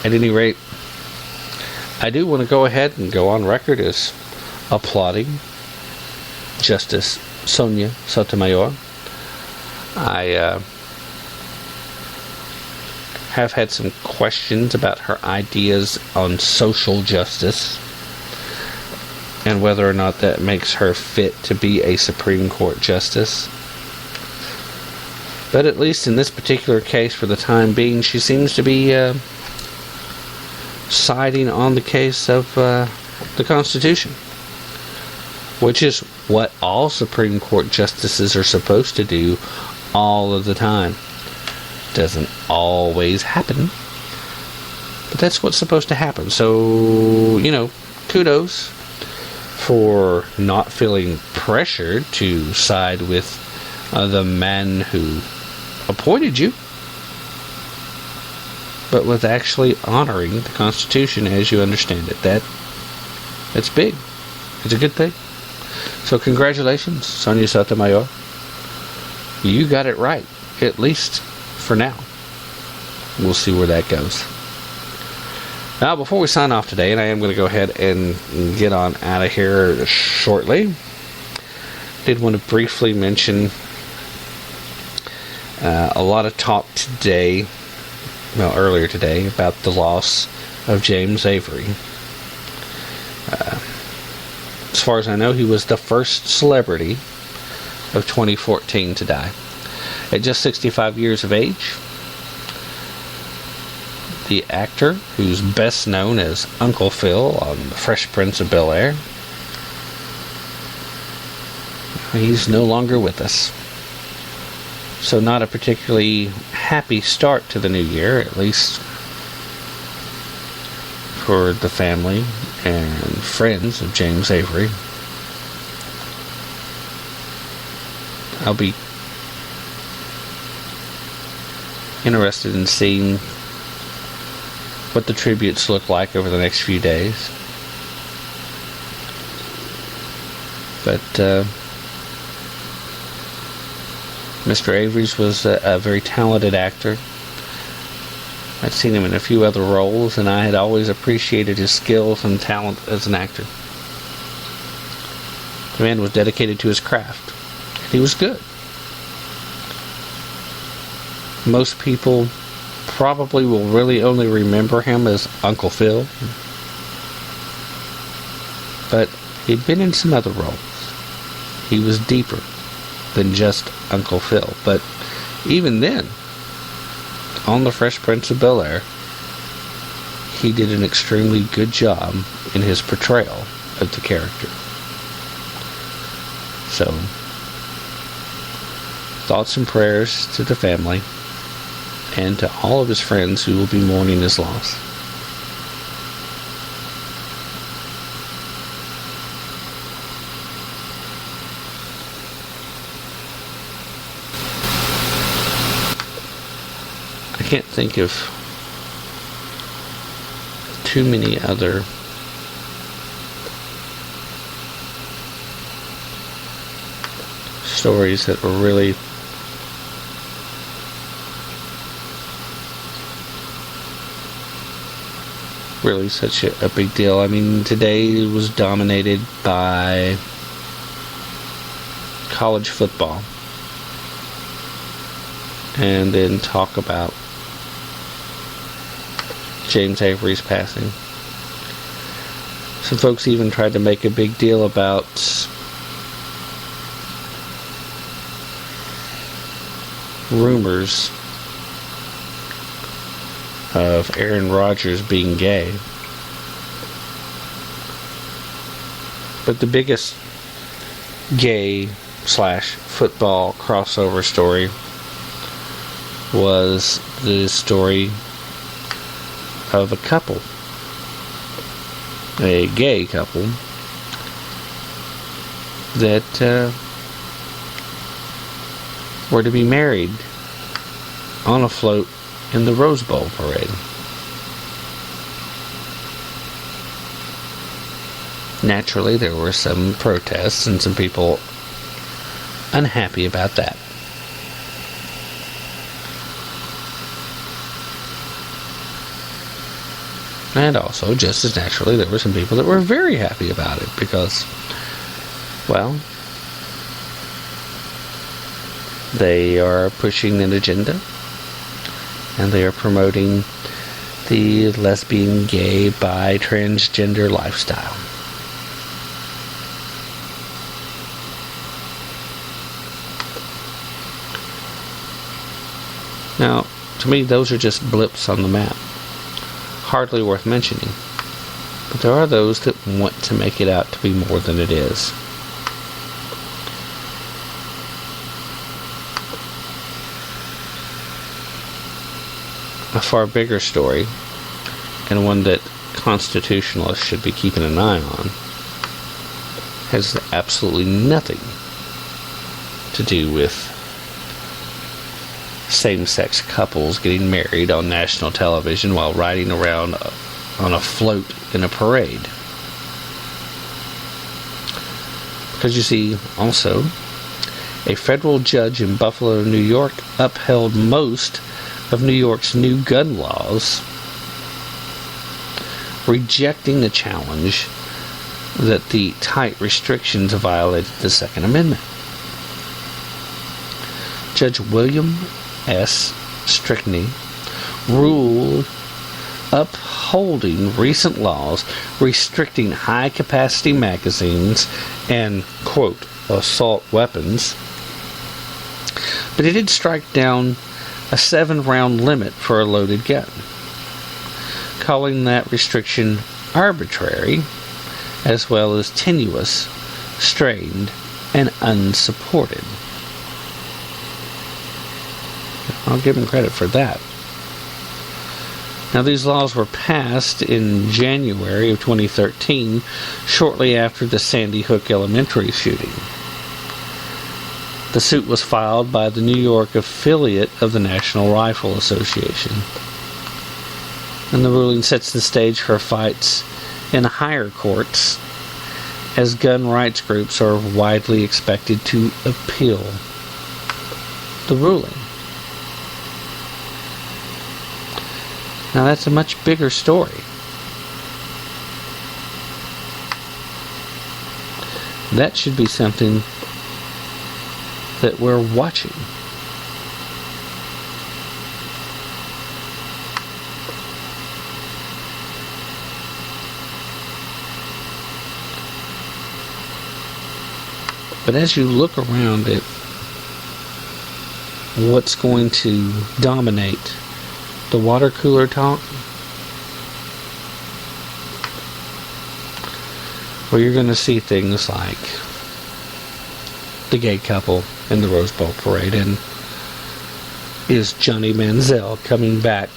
At any rate, I do want to go ahead and go on record as applauding Justice Sonia-Sotomayor. I have had some questions about her ideas on social justice and whether or not that makes her fit to be a Supreme Court justice. But at least in this particular case, for the time being, she seems to be siding on the case of the Constitution, which is what all Supreme Court justices are supposed to do all of the time. Doesn't always happen, but that's what's supposed to happen. So, kudos for not feeling pressured to side with the man who appointed you, but with actually honoring the Constitution as you understand it. That's big. It's a good thing. So congratulations, Sonia Sotomayor. You got it right, at least for now. We'll see where that goes. Now, before we sign off today, and I am going to go ahead and get on out of here shortly, did want to briefly mention a lot of talk today, earlier today, about the loss of James Avery. As far as I know, he was the first celebrity of 2014 to die. At just 65 years of age, the actor, who's best known as Uncle Phil on The Fresh Prince of Bel-Air, he's no longer with us. So not a particularly happy start to the new year, at least for the family and friends of James Avery. I'll be interested in seeing what the tributes look like over the next few days. But Mr. Avery's was a very talented actor. I'd seen him in a few other roles, and I had always appreciated his skills and talent as an actor. The man was dedicated to his craft. He was good. Most people probably will really only remember him as Uncle Phil, but he'd been in some other roles. He was deeper than just Uncle Phil. But even then, on The Fresh Prince of Bel-Air, he did an extremely good job in his portrayal of the character. So, thoughts and prayers to the family and to all of his friends who will be mourning his loss. I can't think of too many other stories that were really such a big deal. I mean, today was dominated by college football, and then talk about James Avery's passing. Some folks even tried to make a big deal about rumors of Aaron Rodgers being gay. But the biggest gay/football crossover story was the story of a couple, a gay couple, that were to be married on a float in the Rose Bowl parade. Naturally, there were some protests and some people unhappy about that. And also, just as naturally, there were some people that were very happy about it because, well, They are pushing an agenda, and they are promoting the lesbian, gay, bi, transgender lifestyle. Now, to me, those are just blips on the map. Hardly worth mentioning. But there are those that want to make it out to be more than it is. A far bigger story, and one that constitutionalists should be keeping an eye on, has absolutely nothing to do with same-sex couples getting married on national television while riding around on a float in a parade. Because you see, also, a federal judge in Buffalo, New York, upheld most of New York's new gun laws, rejecting the challenge that the tight restrictions violated the Second Amendment. Judge William S. Strickney ruled upholding recent laws restricting high-capacity magazines and, quote, assault weapons, but it did strike down a 7-round limit for a loaded gun, calling that restriction arbitrary, as well as tenuous, strained, and unsupported. I'll give him credit for that. Now, these laws were passed in January of 2013, shortly after the Sandy Hook Elementary shooting. The suit was filed by the New York affiliate of the National Rifle Association. And the ruling sets the stage for fights in higher courts, as gun rights groups are widely expected to appeal the ruling. Now, that's a much bigger story. That should be something that we're watching. But as you look around at what's going to dominate the water cooler talk, well, you're going to see things like the gay couple in the Rose Bowl parade, and is Johnny Manziel coming back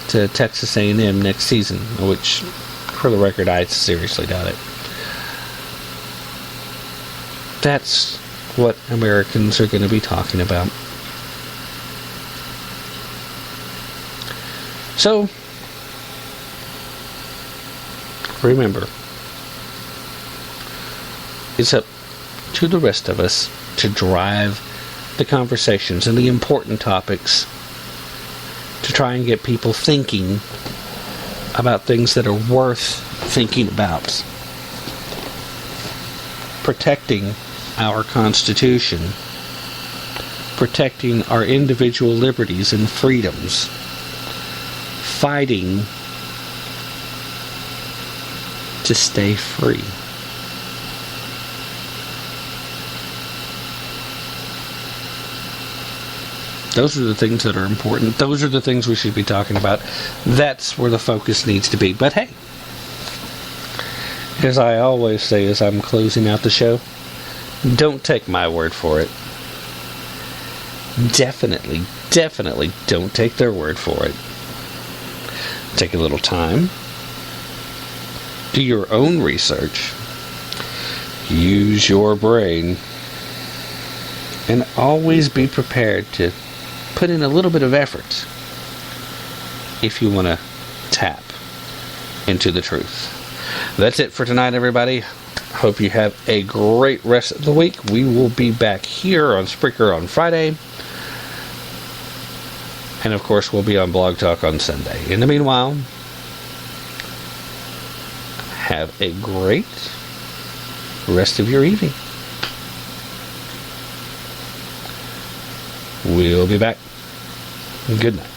to Texas A&M next season, which, for the record, I seriously doubt it. That's what Americans are going to be talking about. So, remember, it's up to the rest of us to drive the conversations and the important topics, to try and get people thinking about things that are worth thinking about. Protecting our Constitution, protecting our individual liberties and freedoms, fighting to stay free. Those are the things that are important. Those are the things we should be talking about. That's where the focus needs to be. But hey, as I always say as I'm closing out the show, don't take my word for it. Definitely don't take their word for it. Take a little time. Do your own research. Use your brain. And always be prepared to put in a little bit of effort if you want to tap into the truth. That's it for tonight, everybody. Hope you have a great rest of the week. We will be back here on Spreaker on Friday. And, of course, we'll be on Blog Talk on Sunday. In the meanwhile, have a great rest of your evening. We'll be back. Good night.